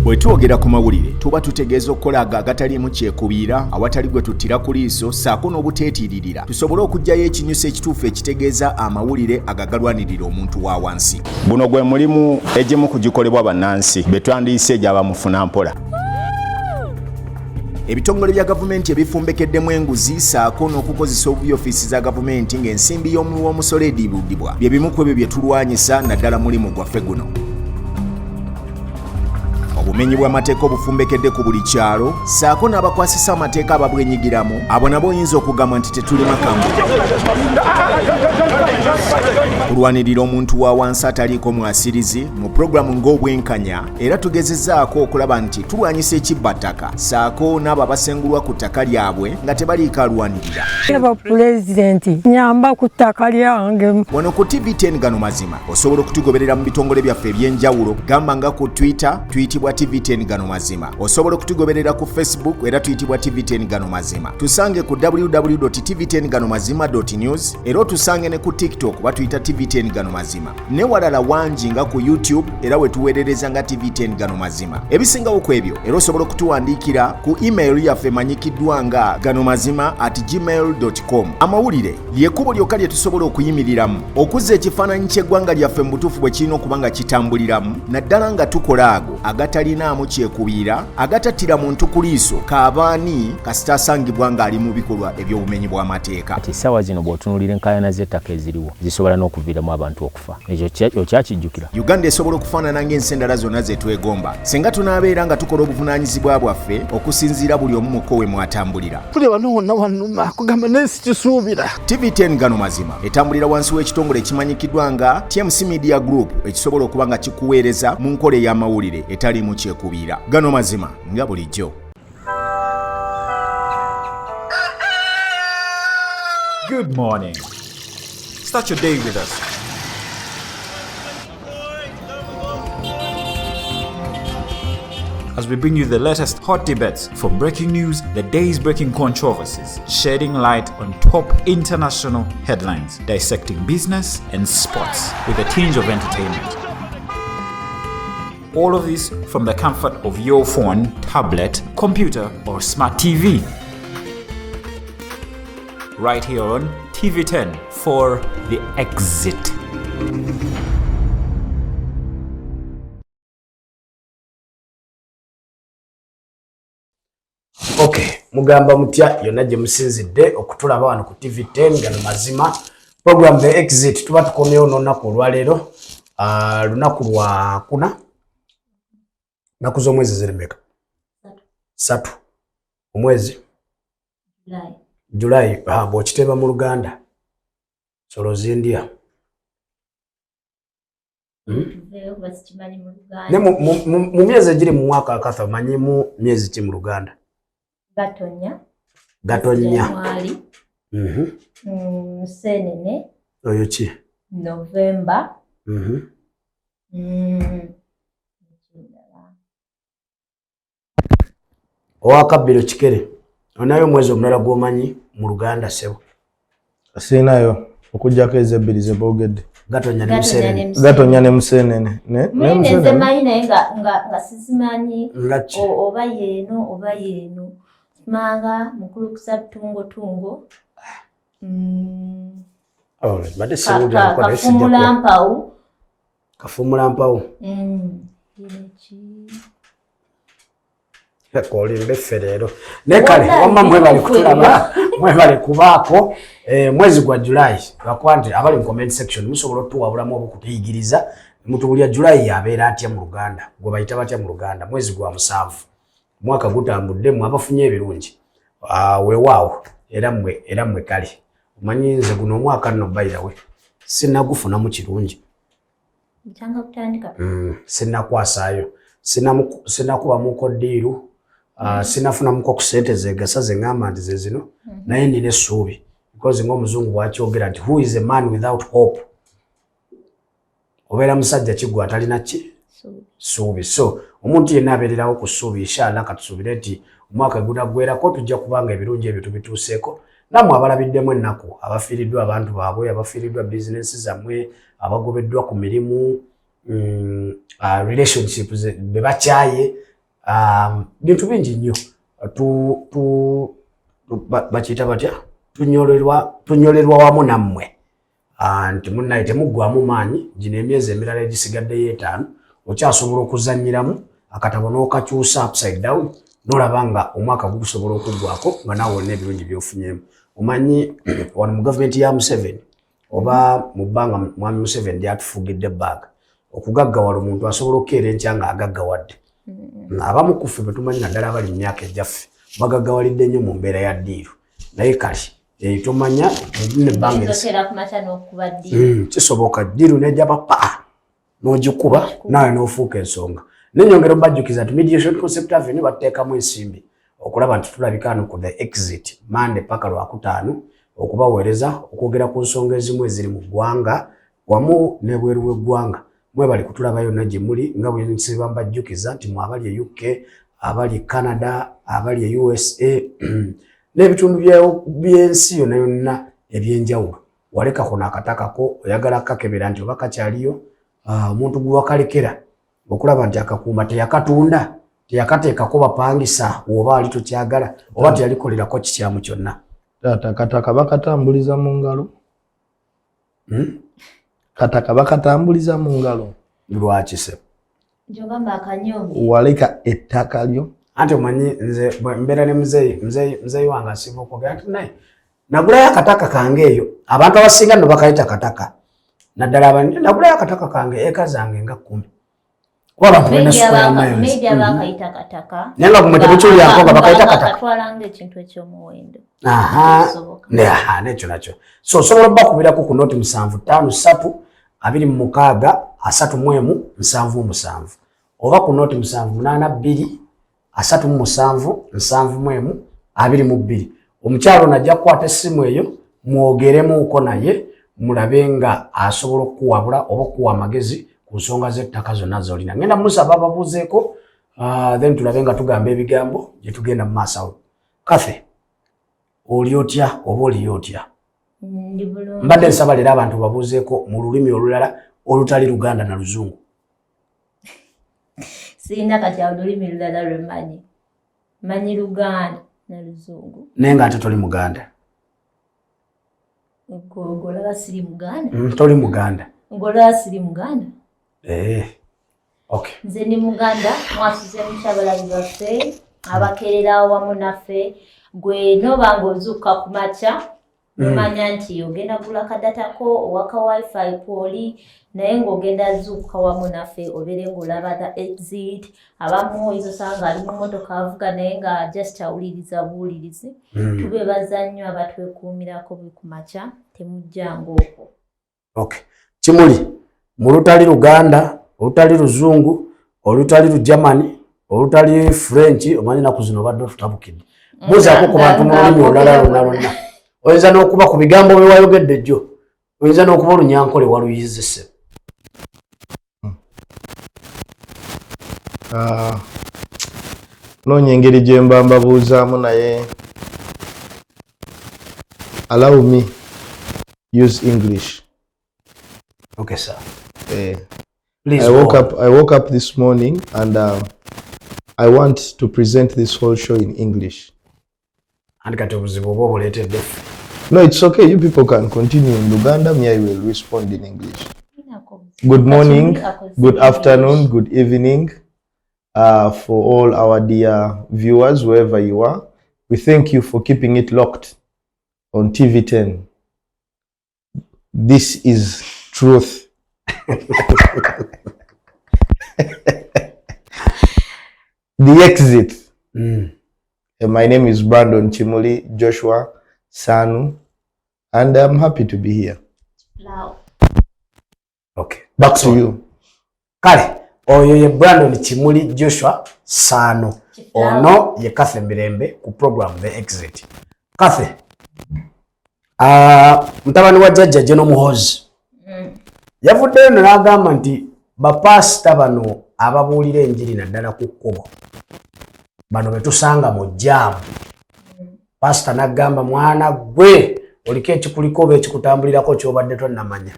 Bwe twogera ku mawulire tuba tutegeeza okukola agataliimu kyekubiira awatali gwe tuttira ku liiso ssaako n'obuteetiiririra tusobole okuggyayo ekinyuso ekituufu ekitegeeza amawulire agagalwanirira omuntu wa wansi. Guno gwe mulimu egimu kugikolebwa bannansi be twandiyise egy'abamufuna mpola. Ebitongole bya gavumenti ebifumbekeddemu enguzi ssaako n'okukozesa obubi ofiisi za gavumenti ng'ensimbi y'omuwi w'omusolo ediibudibwa bye bimu ku ebyo bye tulwanyisa naddala mulimu gwaffe guno. Obumenyi bw'amateeka obufumbekedde ku buli kyalo ssaako n'abakwasisa amateeka ababwenyigiramu abo nabo oyinza okugamba nti tetuli makambo. Kulwanirira omuntu wa wansi ataliiko mwasirizi mu pulogulamu ng'obwenkanya era tugezezzaako okulaba nti tulwanyisa ekibbattaka ssaako n'abo abasengulwa ku ttaka lyabwe nga tebaliiko alwanirira. Pulezidenti nyamba ku ttaka lyange. Wano ku TV10 Gano Mazima osobola okutugoberera mu bitongole byaffe eby'enjawulo gamba nga ku Twitter tuyitibwa TV10 Gano Mazima. Osobola okutugoberera ku Facebook era tuyitibwa TV10 Gano Mazima. Tusange ku www.tv10ganomazima.news era otusange ne ku TikTok batuyita TV10 Gano Mazima. Ne walala wangi nga ku YouTube era wetuweerereza nga TV10 Gano Mazima. Ebisingawo ku ebyo era osobola okutuwandiikira ku email yaffe emanyikiddwa nga ganomazima@gmail.com. Amawulire ly'ekkubo lyokka lye tusobola okuyimiriramu okuzza ekifaananyi ky'eggwanga lyaffe mu butuufu bwe kirina okuba nga kitambuliramu naddala nga tukola ago agatalinamu kyekubiira agatattira muntu ku liiso kaabaani kasita asangibwa ng'ali mu bikolwa eby'obumenyi bw'amateeka. Ati essaawa zino bw'otunuulira enkaayana z'ettaka eziriwo zisobola n'okuviiramu abantu okufa. Ekyo okyakijjukira. Uganda esobola okufaanana ng'ensi endala zonna ze twegomba singa tunaabeera nga tukola obuvunaanyizibwa bwaffe okusinziira buli omu muko we mwatambulira. Kuleba n'wonna wannuma kugamba n'ensi kisuubira. TV10 Gano Mazima etambulira wansi w'ekitongole ekimanyikiddwa nga TMC Media Group ekisobola okuba nga kikuweereza mu nkola ey'amawulire etaliimu kyekubiira. Gano Mazima nga bulijjo. Good morning. Start your day with us. As we bring you the latest hot debates from breaking news, the day's breaking controversies, shedding light on top international headlines, dissecting business and sports with a tinge of entertainment. All of this from the comfort of your phone, tablet, computer or smart TV. Right here on TV10 for The Exit. Okay, mugamba mutya yonna gye musinzidde okutulaba wano ku TV10 Gano Mazima. Program The Exit tuba tukomyewo n'olunaku olwaleero. Lunaku lwa kuna. Naku z'omwezi ziri mmeka? 3. Omwezi? Julai. Bw'okiteeba mu Luganda. Solo zindya. Ne mu myezi egiri mu mwaka akatha manyimu myezi ki mu Luganda? Gatonya. Musenene. Oyo ki? November. Owakabbiro kikere. Onayo mwezi omulala gw'omanyi mu Luganda sebo? Siinayo okujjako ezebbiri ze boogedde. Gatonya ne Musenene. Gatonya ne Musenene. Nze manyi naye nga sizimanyi oba yeeno. Manga mukulu kusa tungo. Bade siwulira kwa Kafumula mpawu. Kolimbe ferero. Nekale wamma mwebali kutulaba mwebali kubaako mwezi gwa July bakwante abali mu comment section musobola otuwabulamu obukutuyigiriza mutubulya July yabeera atya mu Luganda gwe bayita batya mu Luganda mwezi gwa 7 mwaka gutambuddemu abafunye ebirungi weewaawo era mmwe kale omanyi nze guno omwaka nno bayirawe sinagufuna mu kirungi ntanga kutandika sinakwasaayo sinakuba muko ddiiru sinafuna muko ku ssente zegasa ze ngamba nti ze zino naye nina essuubi because ng'omuzungu bwakyogera nti who is a man without hope obeera musajja kiggwa atalina ki ssuubi. So omuntu yenna abeererawo ku ssuubi inshallah katusuubire nti omwaka gunaggwerako tujja kubanga ebirungi ebyo tubituuseeko nammwe abalabiddemu ennaku abafiiriddwa abantu baabwe abafiiriddwa bizinesi zammwe abagobeddwa ku mirimu relationships be bakyaye bintu bingi nnyo bakiyita batya tunyolerwa wamu nammwe nti munnaye temuggwamu maanyi gino emyezi emirala egisigaddeyo 5 okyasobola okuzannyiramu akatabo n'okakyusa upside down n'olaba nga omwaka gugusobola okuggwako nga naawe olina ebirungi by'ofunyemu. Omanyi wano mu gavumenti ya Museveni oba mu bbanga mwami Museveni lyatufugidde ebbaaga okugaggawala omuntu asobola okukeera enkya nga agaggawadde. Abamu ku ffe betumanyi naddala abali mu myaka egyaffe bagaggawalidde nnyo mu mbeera ya ddiiru naye kale tomanya nebbanga kisoboka ddiiru nejja papa n'ogikuba nawe n'ofuuka ensonga. Nenyongera obajjukiza nti Mediation Concept Avenue batteekamu ensimbi okulaba nti tulabikano ku the exit Monday paka Lwakutaano okubaweereza okwogera ku nsonga ezimu eziri mu ggwanga wamu n'ebweru w'eggwanga. Mwebali kutulabayo na gye muli nga bwe nsiba mbajjukiza nti mu abali e UK, abali e Canada, abali e USA n'ebitundu by'ensi yonna yonna ebyenjawulo. Waleka kuno akatakako oyagala kakebera nti oba kakyaliyo omuntu gwe wakalekera okulaba nti akakuuma teyakatunda teyakateekako bapangisa oba ali tokyagala oba teyalikolerako kikyamu kyonna. Taata kataka bakatambuliza mu ngalo. Kataka bakatambuliza mu ngalo. Lwaki se? Njogamba akanyombe. Waleka ettaka lyo. Ante omanyi nze mbeera ne muzeeyi wange asiba okwogera nti naye nagulayo akataka kange eyo abantu abasinga nno bakayita kataka naddala abandi nagulayo akataka kange eka zange nga 10 kuba abantu balina square miles media bakayita kataka naye nga kumwe temukiwulirako nga bakayita kataka katwalanga ekintu ekyomuwendo. Nekyo nakyo so osobola bakubirako ku noti 753 oba ku noti 782 omukyalo najja kukwata essimu eyo mwogeremuuko naye mulabe nga asobola okuwabula oba okuwa amagezi ku nsonga z'ettaka zonna z'olina. Ngenda musaba babuzeeko then tulabe nga tugamba ebigambo gye tugenda mu maaso awo. Kafe oli otya oba oliyo otya? Mbadde nsaba leero abantu babuzeeko mu lulimi olulala olutali Luganda na Luzungu. Sirina kati olulimi lulala lwemanyi. Manyi Luganda na Luzungu. Naye nga ate toli Muganda. Ngolaba siri Muganda? Toli Muganda. Ngolaba siri Muganda? Okay. Nze ni Muganda, mwasuze mukyabalabi baffe, abakerera wamu naffe, gwe noba ng'ozuuka ku makya, nomanya nti ogenda gula kadatako owaka wifi poli, naye ng'ogenda zuuka wamu naffe obeere ng'olaba the exit, abamu oyinza osanga ali mu mmotoka avuga naye nga just awuliriza buwulirizi. Tubeebaza nnyo abatwekuumirako buli ku makya, temujjanga okwo. Okay. Kimuli, mu lutali Luganda, olutali Luzungu, olutali Lujamani, olutali French, omanyi naku zino badde tutabukidde. Buzaako ku bantu mu lulimi olulala lonna. Oyinza n'okuba ku bigambo bye wayogedde jjo. Oyinza n'okuba Olunyankole waluyizise. Noonya engeri gye mba mbabuuzaamu naye allow me use English. Okay, sir. Please. I woke up this morning and I want to present this whole show in English. And kati obuzibu oba obuleetedde. No, it's okay. You people can continue in Luganda. Me, I will respond in English. Good morning, good afternoon, good evening for all our dear viewers, wherever you are. We thank you for keeping it locked on TV10. This is truth. The exit. My name is Brandon Chimuli Joshua Sanu, and I'm happy to be here. Wow. Okay, back to you. Kale, oyo ye Brandon Chimuli Joshua Sanu. Ono ye Kathe Mirembe ku program The Exit. Kathe, mtabani wa jajja Gano Muhoozi. Yavuddeyo n'agamba nti bapasita bano ababuulira enjiri naddala ku kkubo bano betusanga mu jjaamu. Pasita n'agamba mwana gwe oliko ekikuliko oba ekikutambulirako ky'obadde tonnamanya.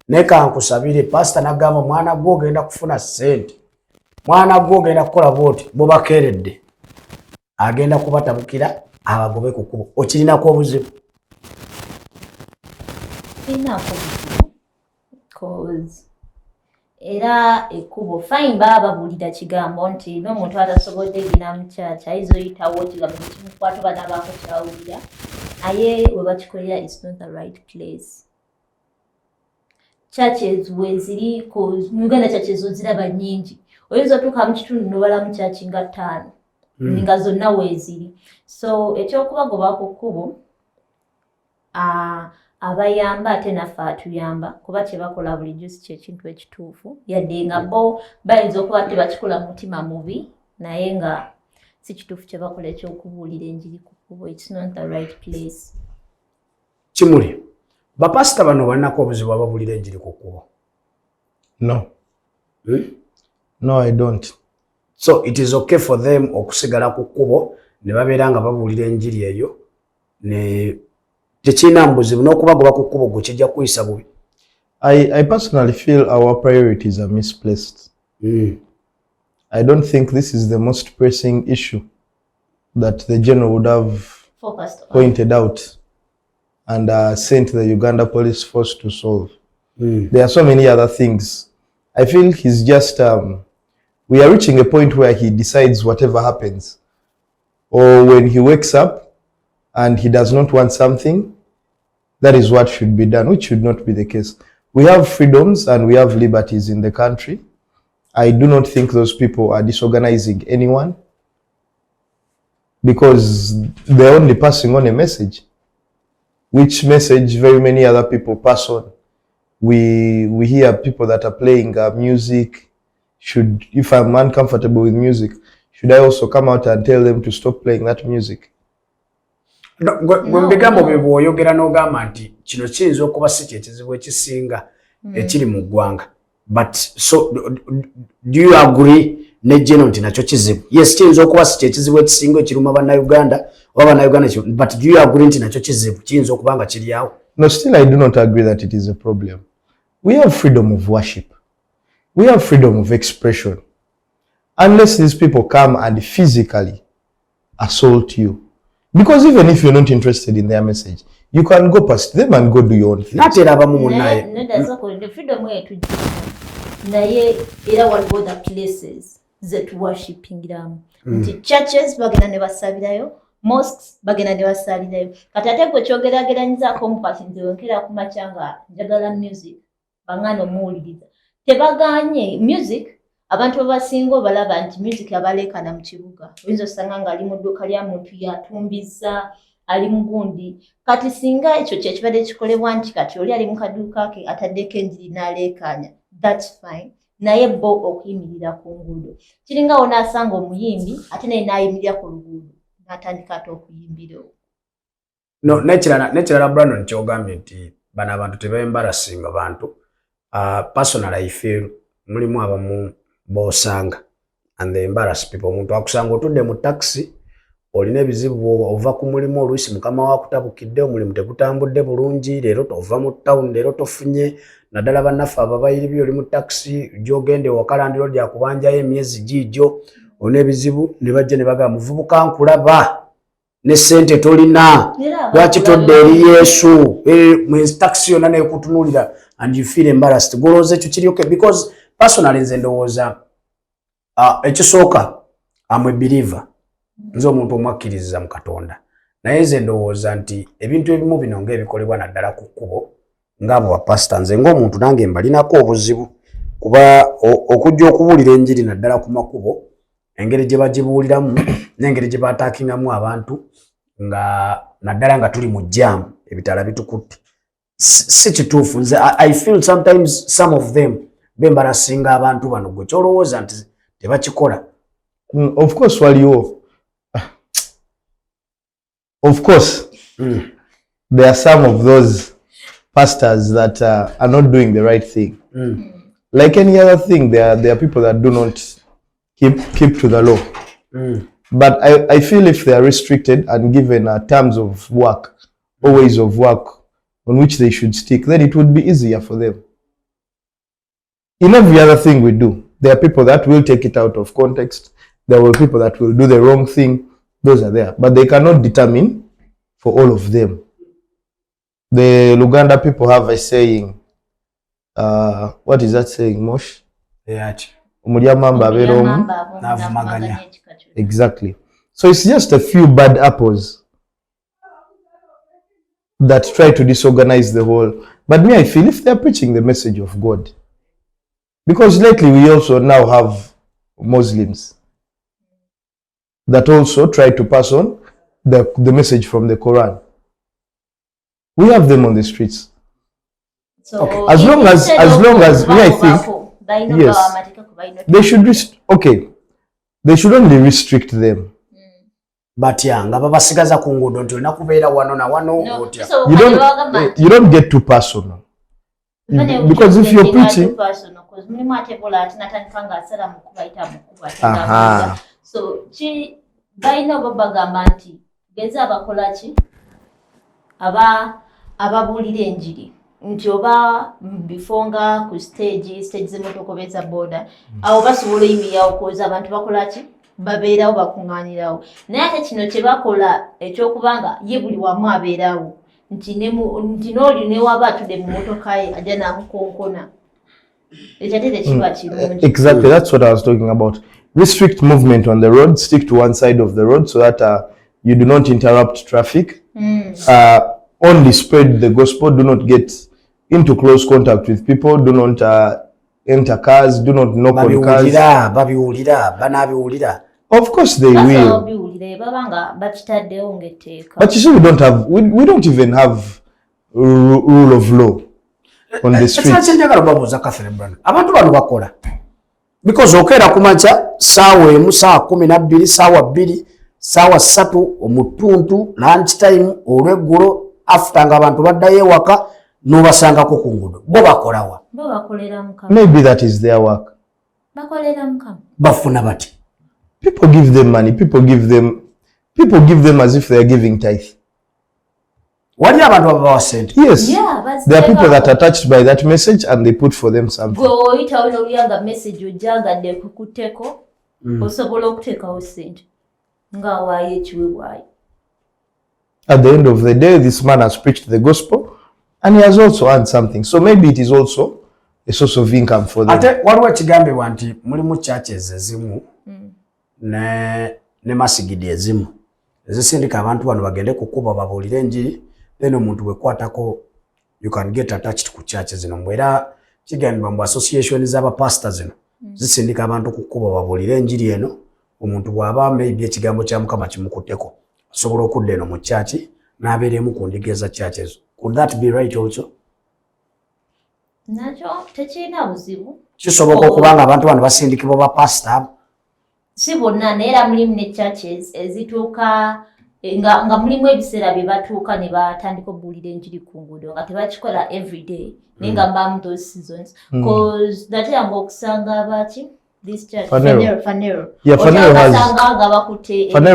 Naye kankusabire pasita n'agamba mwana gwe ogenda kufuna ssente mwana gwo genda kukola bwoti bobakeredde agenda kubatabukira abagobe ku kkubo okirinako obuzibu era ekkubo fine baba babulira kigambo nti n'omuntu atasobodde gina mu kyakya ayizoyitawo kigambo kimukwata bana baako kyawulira naye we bakikolera is not the right place. Churches weziri mu Uganda churches oziraba nnyingi oyinza otuuka mu kitundu n'obala mu kyaki nga 5 nga zonna weeziri so ekyokubagoba ku kkubo abayamba ate naffe atuyamba kuba kyebakola bulijjo si kyekintu ekituufu yadde nga bo bayinza okuba tebakikola mutima mubi naye nga si kituufu kyebakola ekyokubuulira enjiri ku kkubo it's not the right place. Kimuli bapasita bano balinako obuzibu ababuulira enjiri ku kkubo? No. No, I don't. So it is okay for them okusigala ku kkubo ne babeera nga babuulira enjiri eyo ne tekina mbuzibu n'okubagoba ku kkubo gwe kijja kuyisa bubi. I personally feel our priorities are misplaced. I don't think this is the most pressing issue that the general would have pointed out and sent the Uganda police force to solve. There are so many other things. I feel he's just, we are reaching a point where he decides whatever happens. Or when he wakes up and he does not want something, that is what should be done, which should not be the case. We have freedoms and we have liberties in the country. I do not think those people are disorganizing anyone because they're only passing on a message, which message very many other people pass on. We hear people that are playing music. If I'm uncomfortable with music, should I also come out and tell them to stop playing that music? Bwebigambo bye bw'oyogera n'ogamba nti kino kiyinza okuba si kyekizibu ekisinga ekiri mu ggwanga. But so do you agree ne Gano nti nakyo kizibu? Yes, kiyinza okuba si kyekizibu ekisinga ekiruma bannayuganda oba bannayuganda, but do you agree nti nakyo kizibu kiyinza okuba nga kiri awo? No, still I do not agree that it is a problem. We have freedom of worship. We have freedom of expression. Unless these people come and physically assault you. Because even if you're not interested in their message, you can go past them and go do your own thing. Not erabamu munaye. The freedom yetu naye era waliwo the places that worshipingiramu. Nti churches bagenda ne basabirayo, mosques bagenda ne basabirayo. Kati ate gwe kyogerageranyizaako mukati nze wenkera ku makyanga njagala music bangano muwuliriza. Tebaganye music abantu abasinga balaba nti music abalekana mu kibuga. Oyinza osanga nga ali mu dduuka lya muntu yatumbiza ali mugundi. Kati singa ekyo kyekibadde kikolebwa nti kati oli ali mu kaduuka ke ataddeko enjiri n'aleekaanya. That's fine. Naye bo okuyimirira ku nguudo. Kiringa onaasanga omuyimbi ate naye n'ayimirira ku luguudo n'atandika ate okuyimbira. No, nekirala Brandon kyogambye nti bano abantu tebembarasinga bantu. Personally I feel mulimu abamu bosanga and they embarrass people. Omuntu akusanga otudde mu taxi olina ebizibu ova ku mulimu oluusi mukama wakutabukidde omulimu tegutambudde bulungi leero tova mu town leero tofunye naddala bannaffe ababayiribi oli mu taxi gyogende wakalandiro lya kubanjayo emyezi giijjo olina ebizibu ne bajja ne bagamba muvubuka nkulaba ne ssente tolina lwaki todde eri Yesu mu taxi yonna neekutunuulira and you feel embarrassed. Golooza ekyo kiri okay because personally nze ndowooza ekisooka I'm a believer. Nze omuntu omwakkiriza mu Katonda. Naye nze ndowooza nti ebintu ebimu bino ng'ebikolebwa naddala ku kkubo ng'abo bapasita nze ng'omuntu nange mbalinako obuzibu kuba okujja okubuulira enjiri naddala ku makubo engeri gye bagibuuliramu n'engeri gye baataakingamu abantu nga naddala nga tuli mu jjaamu ebitala bitukutte si kituufu. Nze I feel sometimes some of them bembarasinga abantu bano gwe kyolowooza nti tebakikola. Of course waliwo. Of course there are some of those pastors that are not doing the right thing. Like any other thing, there are people that do not keep to the law. But I feel if they are restricted and given terms of work or ways of work on which they should stick, then it would be easier for them. In every other thing we do, There are people that will take it out of context. There will be people that will do the wrong thing. Those are there. But they cannot determine for all of them. The Luganda people have a saying. What is that saying, Mosh? Exactly. So it's just a few bad apples that try to disorganize the whole. But me, I feel if they're preaching the message of God, because lately we also now have Muslims that also try to pass on the message from the Quran. We have them on the streets. So okay. As long as me, I think yes, they should they should only restrict them. But nga babasigaza ku nguudo nti olina kubeera wano na wano otya. You don't get too personal. Because if you're preaching, so chi baina babagamba nti geza abakola ki ababulira enjiri nti oba bifonga ku stage z'emmotoka beza boda abo basobola imiyawo koza abantu bakola ki babeerawo bakungaanirawo naye ate kino kye bakola ekyokubanga ye buli wamu abeerawo nti n'oli ne waba atudde mu mmotoka ye ajja n'amukonkona ekyo ate tekiba kirungi. Exactly, that's what I was talking about. Restrict movement on the road, stick to one side of the road so that you do not interrupt traffic. Only spread the gospel, do not get into close contact with people, do not enter cars, do not knock on cars. Of course they will. But you see, we don't even have rule of law on the streets. Because okera kumacha sawa emu sawa 12 sawa 2 sawa 3 omutuntu lunch time olweggulo after nga abantu baddayo ewaka nobasanga ko kungudo bo bakolawa bo bakolera mukama. Maybe that is their work. Bakolera mukama bafuna bati. People give them money, people give them as if they are giving tithe. Wali abantu abawa sente. Yes. Yeah, there are people that are touched by that message and they put for them something. Go ita oluyanga message ojagadde kukuteko osobola okutekawo sente nga waaye ekiweebwayo. At the end of the day, this man has preached the gospel and he has also earned something. So maybe it is also a source of income for them. Ate waliwo ekigambibwa nti mulimu churches ezimu ne masigidi ezimu ezisindika abantu bano bagende kukuba babuulire enjiri then omuntu wekwatako you can get attached ku churches zino mbwera kigambibwa mu association z'aba pastors zino zisindika abantu kukuba babuulire enjiri eno omuntu bw'aba maybe ekigambo kya Mukama kimukutteko asobola okudda eno mu church n'abeeremu ku ndigeza churches. Could that be right also? Nakyo tekirina buzibu. Kisoboka okubanga abantu bano basindikibwa ba pastor si bonna neera mulimu ne churches ezituuka nga mulimu ebiseera bye batuuka ne batandika obuulira enjiri ku nguudo nga tebakikola everyday naye nga mbamu those seasons cause nateyanga okusanga baki this church Fanero. Yeah, Fanero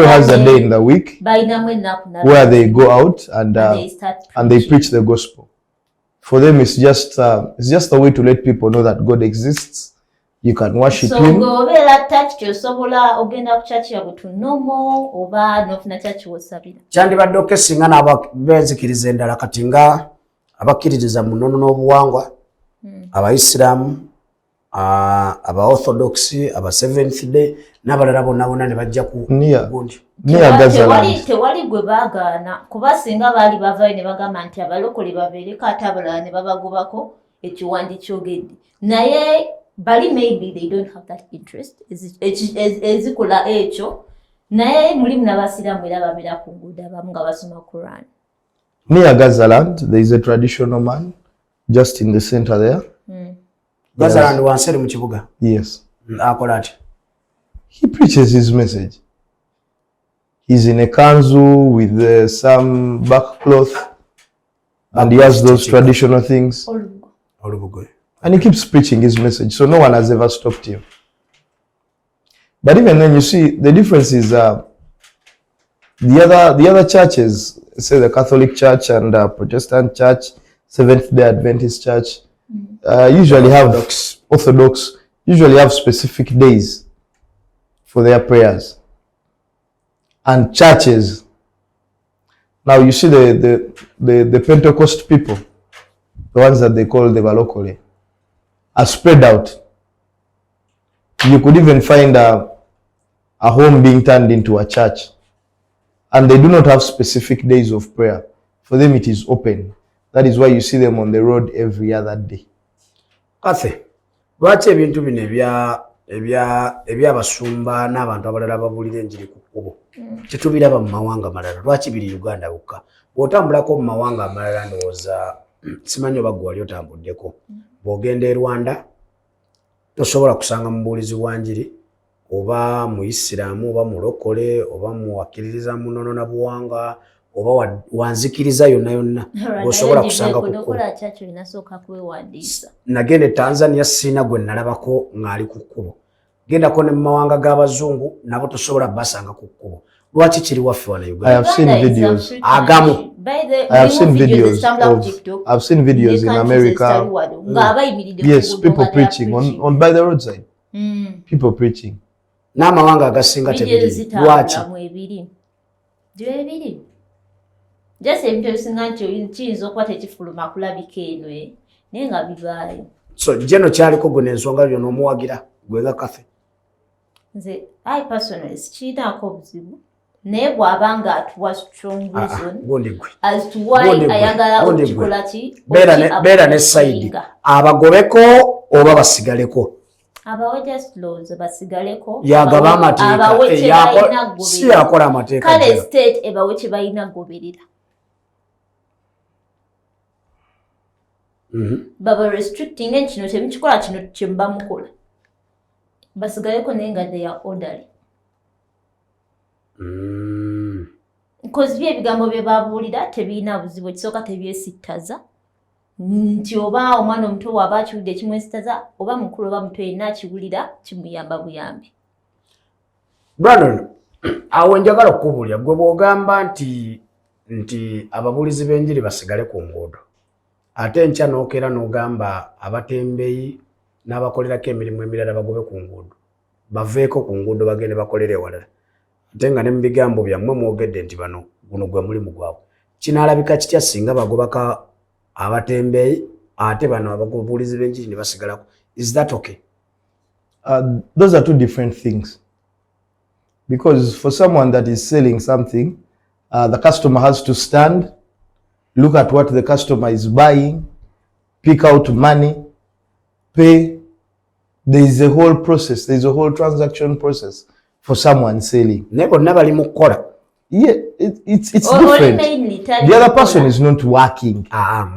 has a day in the week where they go out and they preach the gospel. For them, it's just a way to let people know that God exists. You can worship him. So go that church osobola ogenda ku church ya butu nomo oba nofuna church wosabira. Chandi badoke singa n'abenzikiriza endala kati nga abakkiririza munono n'obuwangwa Abaisiramu aba Orthodox aba Seventh Day n'abalala bonna ne bajja ku gundi. Tewali gwe baagaana kuba singa baali bavaayo ne bagamba nti abalokole babeereko ate abalala ne babagobako ekiwandi kyogedde naye bali maybe they don't have that interest ezikola ekyo naye mulimu n'abasiraamu era babeera ku nguudo abamu nga basoma Quran. Near Gazaland there is a traditional man just in the center there. Gazaland wanseri mu kibuga. Yes. Akola ati. He preaches his message. He's in a kanzu with some back cloth and he has those traditional things. And he keeps preaching his message, so no one has ever stopped him. But even then, you see, the difference is the other churches, say the Catholic Church and Protestant Church, Seventh-day Adventist Church, usually have Orthodox, usually have specific days for their prayers. And churches, now you see the Pentecost people, the ones that they call the Balokole, are spread out. You could even find a home being turned into a church. And they do not have specific days of prayer. For them it is open. That is why you see them on the road every other day. Kathe, lwaki ebintu bino ebyabasumba n'abantu abalala babulira enjiri ku kkubo tetubiraba mu mawanga malala, lwaki biri Uganda wokka? Bw'otambulako mu mawanga amalala ndowooza simanyi oba gwe wali otambuddeko, bw'ogenda e Rwanda tosobola kusanga mubuulizi wa njiri oba muisiraamu oba mulokole oba muwakkiririza munono na buwanga oba wanzikiriza yonna osobola kusanga ku kkubo. Nagenda e Tanzania sina gwe nalabako ng'ali ku kkubo. Gendako ne mu mawanga g'abazungu nabo tosobola basanga ku kkubo. Lwaki kiri waffe wano Uganda? I have seen videos. Agamu. I've seen videos in America. Yes, people preaching on by the roadside. People preaching. N'amawanga agasinga tebiri. Lwaki? Just ebintu ebisinga nti kiyinza okuba tekifuluma kulabika eno naye nga bivaayo. So jeno kyaliko gwe n'ensonga yonna omuwagira gwe nga Kathe? Nze I personally sikiinaako obuzibu naye bw'aba nga atuwa strong reason as to why ayagala okukikola ki beera ne sayidi abagobeko oba basigaleko. Abawe just laws basigaleko yagaba amateeka si yakola amateeka kale state ebawe kye balina goberera. Baba restricting kino temukikola kino kye mba mukola basigaleko naye nga they are orderly. Because bye ebigambo bye babuulira tebiina buzibu, ekisooka tebyesittaza nti oba omwana omuto waba akiwulidde kimwesittaza oba mukulu oba muto yenna akiwulira kimuyamba buyambi. Brandon, awo njagala okubuulira gwe bw'ogamba nti ababuulizi b'enjiri basigale ku nguudo ate enkya n'okeera n'ogamba abatembeeyi n'abakolerako emirimu emirala bagobe ku nguudo baveeko ku nguudo bagende bakolere ewalala ate nga ne mu bigambo byammwe mwogedde nti bano guno gwe mulimu gwabwe. Kinaalabika kitya singa bagobaka abatembeeyi ate bano ababuulizi b'enjiri ne basigalako? Is that okay? Those are two different things. Because for someone that is selling something, the customer has to stand, look at what the customer is buying, pick out money, pay. There is a whole process. There is a whole transaction process for someone selling. Never mukola. Yeah, it's different. The other person is not working.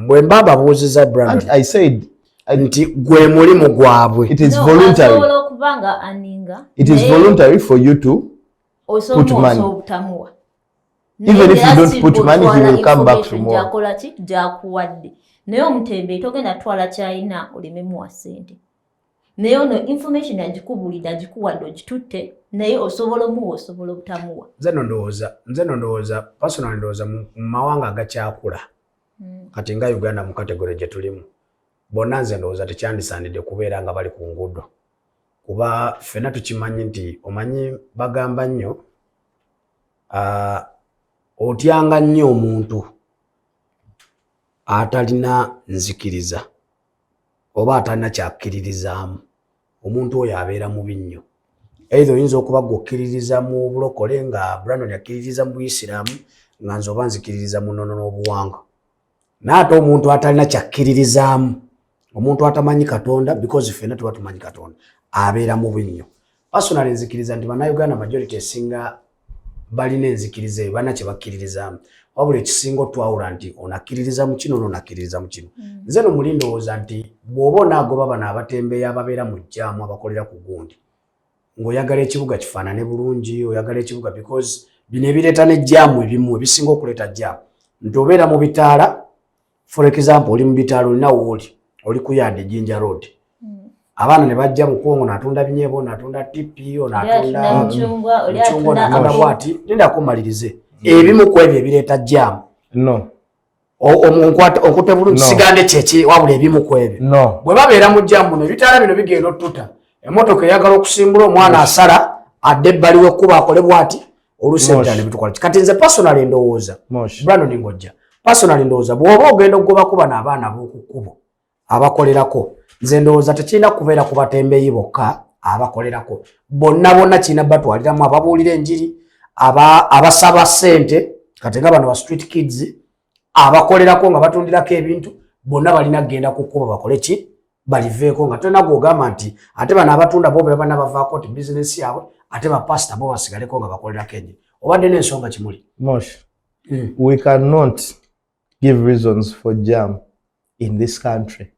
Mbaba buuziza Brandon. I said nti gwe mulimu gwabwe. It is voluntary. It is voluntary for you to put money. Even if you don't put money, he will come back tomorrow. Naye omutembe togenda twala kyayina olememu wa ssente. Naye ono information agikubuulira agikuwadde ogitutte naye osobola omuwa osobola obutamuwa. Nze no ndowooza personally ndowooza mu mawanga agakyakula kati nga Uganda mu kategori gye tulimu bonna nze ndowooza tekyandisaanidde kubeera nga bali ku nguudo kuba ffenna tukimanyi nti omanyi bagamba nnyo otyanga nnyo omuntu atalina nzikiriza oba atalina kyakkiririzaamu omuntu oyo abeera mubi nnyo. Either oyinza okuba gwokkiririza mu bulokole nga Brandon yakkiririza mu Buyisiraamu nga nze oba nzikiririza mu nnono n'obuwanga naye ate omuntu atalina kyakkiririzaamu omuntu atamanyi Katonda because ffenna tuba tumanyi Katonda abeera mubi nnyo. Personally nzikiriza nti bannayuganda majority esinga balina enzikiriza eyo balina kye bakkiririzaamu wabula ekisinga otwawula nti onakkiririza mu kino n'onakkiririza mu kino. Nze no muli ndowooza nti bw'oba onaagoba bano abatembeeyi ababeera mu jjaamu abakolera ku gundi ng'oyagala ekibuga kifaanane bulungi oyagala ekibuga because bino ebireeta n'ejjaamu ebimu ebisinga okuleeta jjaamu nti obeera mu bitaala for example oli mu bitaala olina wooli oli ku yard Jinja Road abaana ne bajja mu Kongo n'atunda binyeebo n'atunda tipi n'atunda mucungwa n'atunda bwati linda kumalirize ebimu ku ebyo ebireeta jjaamu no onkute bulungi sigande kyeki wabula ebimu ku ebyo bwe babeera mu jjaamu no ebitaala bino bigenda ottuta Emotoka eyagala okusimbula omwana asala adde ebbali w'ekkubo akole bw'ati oluseddane bitukola kati nze personally ndowooza Brandon Ngojja personally ndowooza bw'oba ogenda okugobakuba n'abaana b'oku kkubo abakolerako nze ndowooza tekirina kubeera ku batembeeyi bokka abakolerako bonna kirina batwaliramu ababuulira enjiri abasaba ssente kati nga bano ba street kids abakolerako nga batundirako ebintu bonna balina kugenda ku kkubo bakole ki baliveeko nga tolina gwogamba nti ate bano abatunda bo be bana bavaako ti bizinesi yaabwe ate bapasita bo basigaleko nga bakolerako enjiri obadde n'ensonga kimuli we cannot give reasons for jam in this country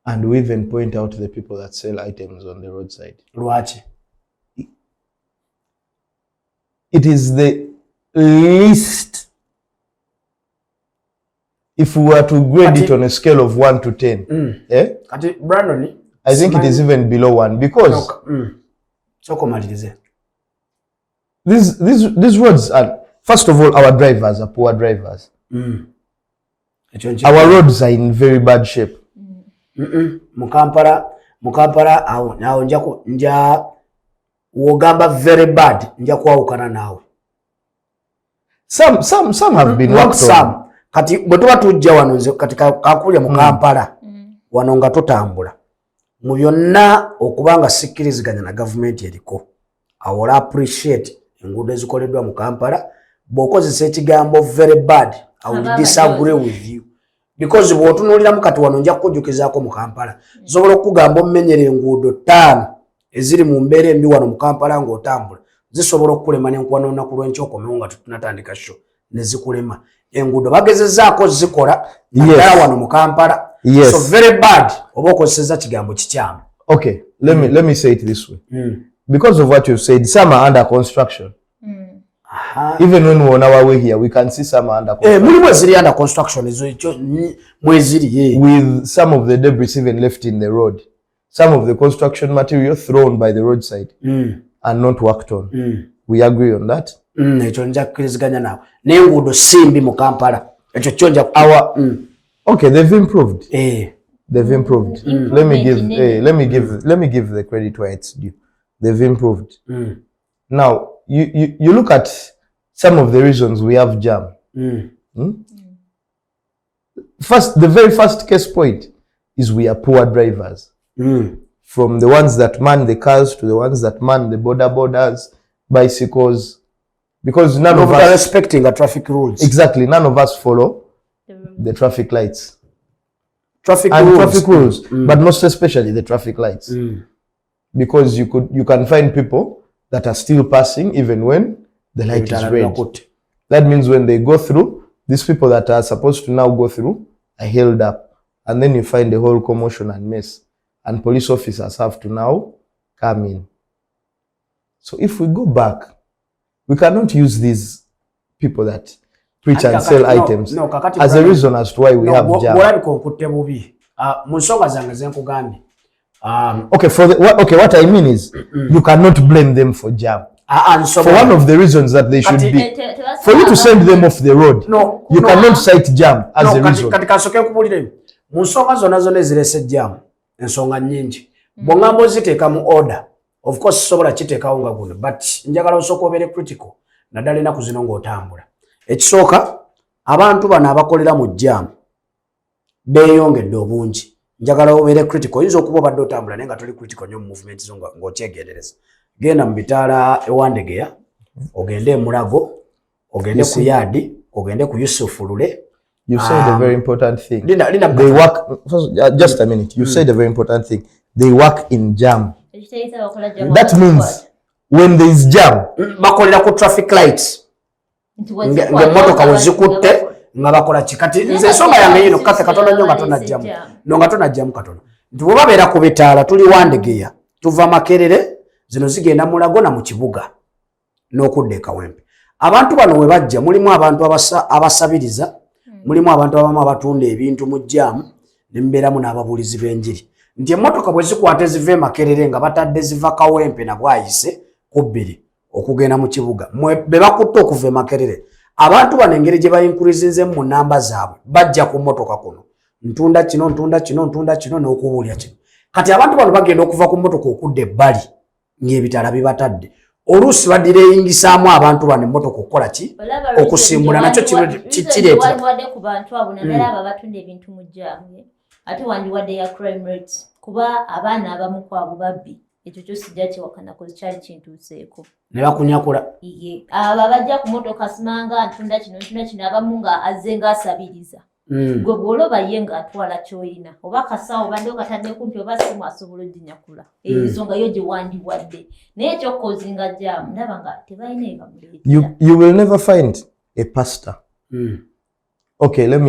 and we even point out the people that sell items on the roadside. Lwaki? It is the least, if we were to grade it on a scale of 1 to 10, Brandon, I think it is even below 1 because these roads are, first of all, our drivers are poor drivers. Our roads are in very bad shape. Mukampala awo nja wogamba very bad nja kwawukana nawe. Some have been worked on. Kati bwe tuba tujja wano nze katika kakulya mu Kampala wano nga tutambula mu byonna okubanga sikkiriziganya na government eriko I will appreciate enguudo ezikoleddwa mu Kampala bw'okozesa ekigambo very bad I will disagree with you because bw'otunuuliramu kati wano nja kukujjukizaako mu Kampala nsobola okugamba omenyera enguudo 5 eziri mu mbeera embi wano mu Kampala ng'otambula zisobola okukulema n'enkuba n'olunaku lw'enkya okomewo nga tunatandika show ne zikulema enguudo bagezezaako zikola naddala wano mu Kampala. So very bad oba okozeseza kigambo kikyamu. Okay, let me say it this way. Because of what you've said, some are under construction. Even when we're on our way here, we can see some are under construction. Under construction with some of the debris even left in the road. Some of the construction material thrown by the roadside and not worked on. We agree on that. Okay, they've improved. They've improved. Let me give the credit where it's due. They've improved. Now you look at some of the reasons we have jam. First, the very first case point is we are poor drivers. From the ones that man the cars to the ones that man the borders, bicycles, because none of us are respecting the traffic rules. Exactly, none of us follow the traffic lights. Traffic rules, but most especially the traffic lights. Because you can find people that are still passing even when the light is red. That means when they go through, these people that are supposed to now go through are held up. And then you find the whole commotion and mess. And police officers have to now come in. So if we go back, we cannot use these people that preach and sell items as a reason as to why we have jam. Okay, what I mean is, you cannot blame them for jam. For one of the reasons that they should be, for you to send them off the road, you cannot cite jam as a reason. Munsonga zonna zonna ezirese jam ensonga nnyingi bw'oŋŋamba oziteeka mu order of course sobola kiteekawo nga guno but njagala osooka obeere critical naddala ennaku zino ng'otambula. Ekisooka abantu bano abakolera mu jam beeyongedde obungi njagala obeere critical. Oyinza okuba obadde otambula naye nga toli critical nnyo mu movement zo ng'okyegendereza. Genda mu bitaala ewandegeya ogende e Mulago ogende ku Yaadi ogende ku Yusufu Lule. You said a very important thing. They work, just a minute. You said a very important thing. They work in jam. That means when there is jam, bakolera ku traffic lights. Ng'emmotoka we zikutte nga bakola ki kati nze ensonga yange yino kaffe katono nnyo nga tonajjamu no nga tonajjamu katono nti bwe babeera ku bitaala tuli Wandegeya tuva Makerere zino zigenda Mulago na mu kibuga n'okudda e Kawempe. Abantu bano we bajja mulimu abantu abasabiriza, mulimu abantu abamu abatunda ebintu mu jam ne mbeeramu n'ababuulizi b'enjiri nti emmotoka bwe zikwata eziva e Makerere nga batadde ziva Kawempe na Bwayise ku bbiri okugenda mu kibuga be bakutte okuva e Makerere. Abantu bano engeri gye bayinkurizinzemu mu namba zaabwe bajja ku mmotoka kuno ntunda kino n'okubuulya kino kati abantu bano bagenda okuva ku mmotoka okudda ebbali ng'ebitala bibatadde oluusi badireyingisaamu abantu bano emmotoka okukola ki okusimbula nakyo kireeta wadde ku bantu abo naddala abo abatunda ebintu mu jjamwe ate wandiwadde ya crime rates kuba abaana abamu kwabo babbi ekyo kyo sijja kiwakana kozi kyali kintuuseeko ne bakunyakula iye abo abajja ku mmotoka simanga ntunda kino abamu nga azze ng'asabiriza gwe bw'oloba ye ng'atwala ky'olina oba kasawo obadde okatadde kumpi oba simu asobola oddinyakula ensonga yo gye wandiwadde naye ekyokozinga jjaamu ndaba nga tebalina ebamuleetera. You will never find a pastor. Okay, let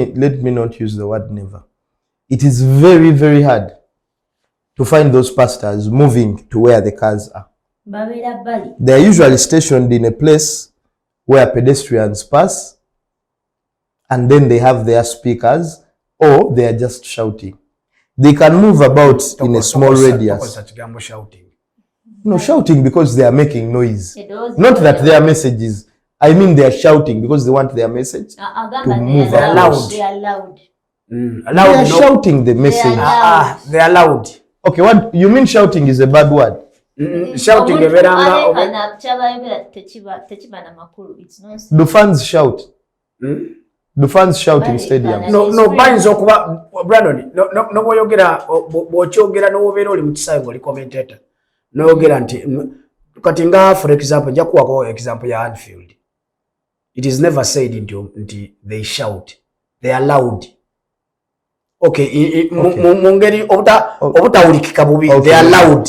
me not use the word never. It is very, very hard to find those pastors moving to where the cars are. They are usually stationed in a place where pedestrians pass, and then they have their speakers, or they are just shouting. They can move about in a small radius. No, shouting because they are making noise. Not that their messages. I mean, they are shouting because they want their message to move out. They are loud. They are shouting the message. They are loud. Okay, what you mean shouting is a bad word? Shouting Do fans shout? Do fans shout in stadiums? No, bayinza okuba Brandon, no boyogera bw'okyogera n'obeera oli mu kisaawe ng'oli commentator. N'oyogera nti kati nga for example nja kuwako example ya Anfield. It is never said nti they shout. They are loud. Okay, mungeri obutawulikika bubi. They are loud.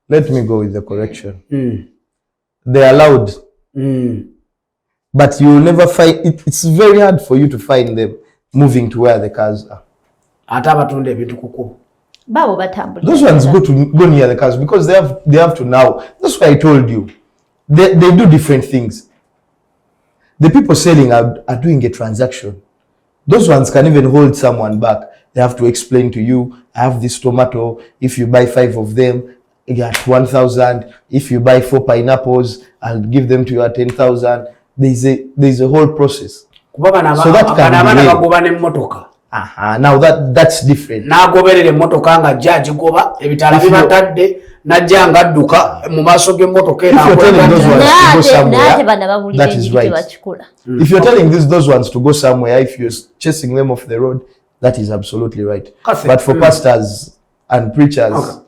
Let me go with the correction. They are loud. But you will never find it. It's very hard for you to find them moving to where the cars are. Those ones go near the cars because they have to now. That's why I told you. They do different things. The people selling are doing a transaction. Those ones can even hold someone back. They have to explain to you, I have this tomato. If you buy 5 of them, you get 1,000. If you buy 4 pineapples, I'll give them to you at 10,000. There's a whole process. So that can be now that's different. Nagoberere motoka nga judge goba ebitala bibatadde najja ngadduka mu maaso g'emmotoka that is right. If you're telling those ones to go somewhere, if you're chasing them off the road, that is absolutely right. But for pastors and preachers,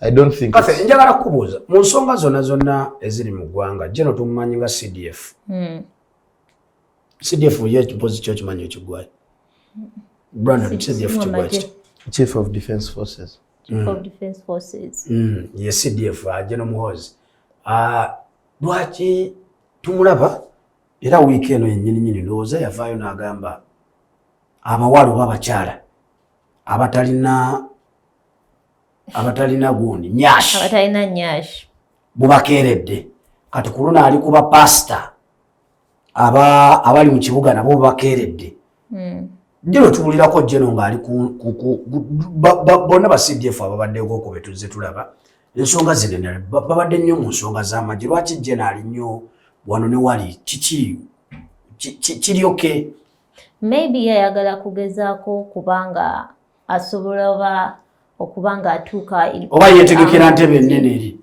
I don't think. Kase njagala kubuuza mu nsonga zonna eziri mu ggwanga jeno tumumanyi nga CDF. CDF ye kipozi kyo kimanyi ekigwayo. Brandon CDF kigwayo. Chief of Defense Forces. Chief of Defense Forces. Yes, CDF Gano Muhoozi. Lwaki tumulaba era wiiki eno yennyini ndowooza yavaayo n'agamba abawala oba abakyala abatalina gundi nyashi abatalina nyashi bubakeeredde kati ku luno ali kuba pasita abali mu kibuga nabo bubakeeredde. Jeno tuwulirako jeno ng'ali bonna ba CDF ababaddeko ku betuze tulaba ensonga zinene babadde nnyo mu nsonga z'amagye. Lwaki jeno ali nnyo wano ne wali kiryoke? Maybe yayagala kugezaako kubanga asobola okubanga atuuka oba yeetegekera ntebe ennene eri.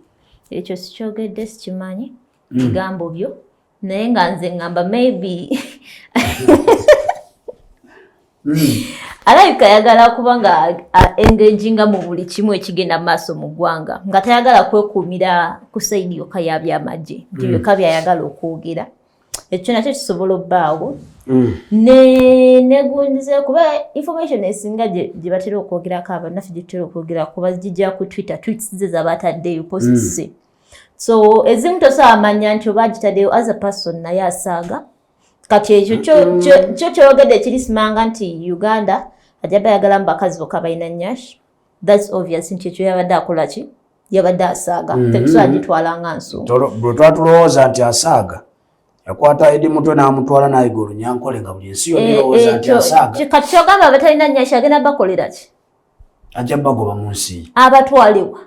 Ekyo sikyogedde sikimanyi bigambo byo naye nga nze ngamba maybe alabika yagala kubanga engaginga mu buli kimu ekigenda maaso mu ggwanga nga tayagala kwekuumira ku sayidi yokka ya byamagye nti byokka byayagala okwogera. Ekyo nakyo kisobola obbaawo negundize kuba information esinga gye batera okwogerako abannaffe gye tutera okwogera kuba gijja ku tweets ze zabataddeyo posts. So ezimu tosobola amanya nti oba agitaddeyo as a person naye asaaga. Kati ekyo kyo kyogedde kirisimanga nti Uganda ajja bayagala mu bakazi bokka balina nyashi. That's obvious nti ekyo yabadde akola ki? Yabadde asaaga. Tetusobola gitwala nga nsonga. Bwe twatulowooza nti asaaga yakwata edi mutwe n'amutwala n'ayiga olunyankole nga buli ensi yonna erowooza nti asaaga. Kati kyogamba abatalina nyashi agenda bakolera ki? Ajja bagoba mu nsi. Abatwalibwa.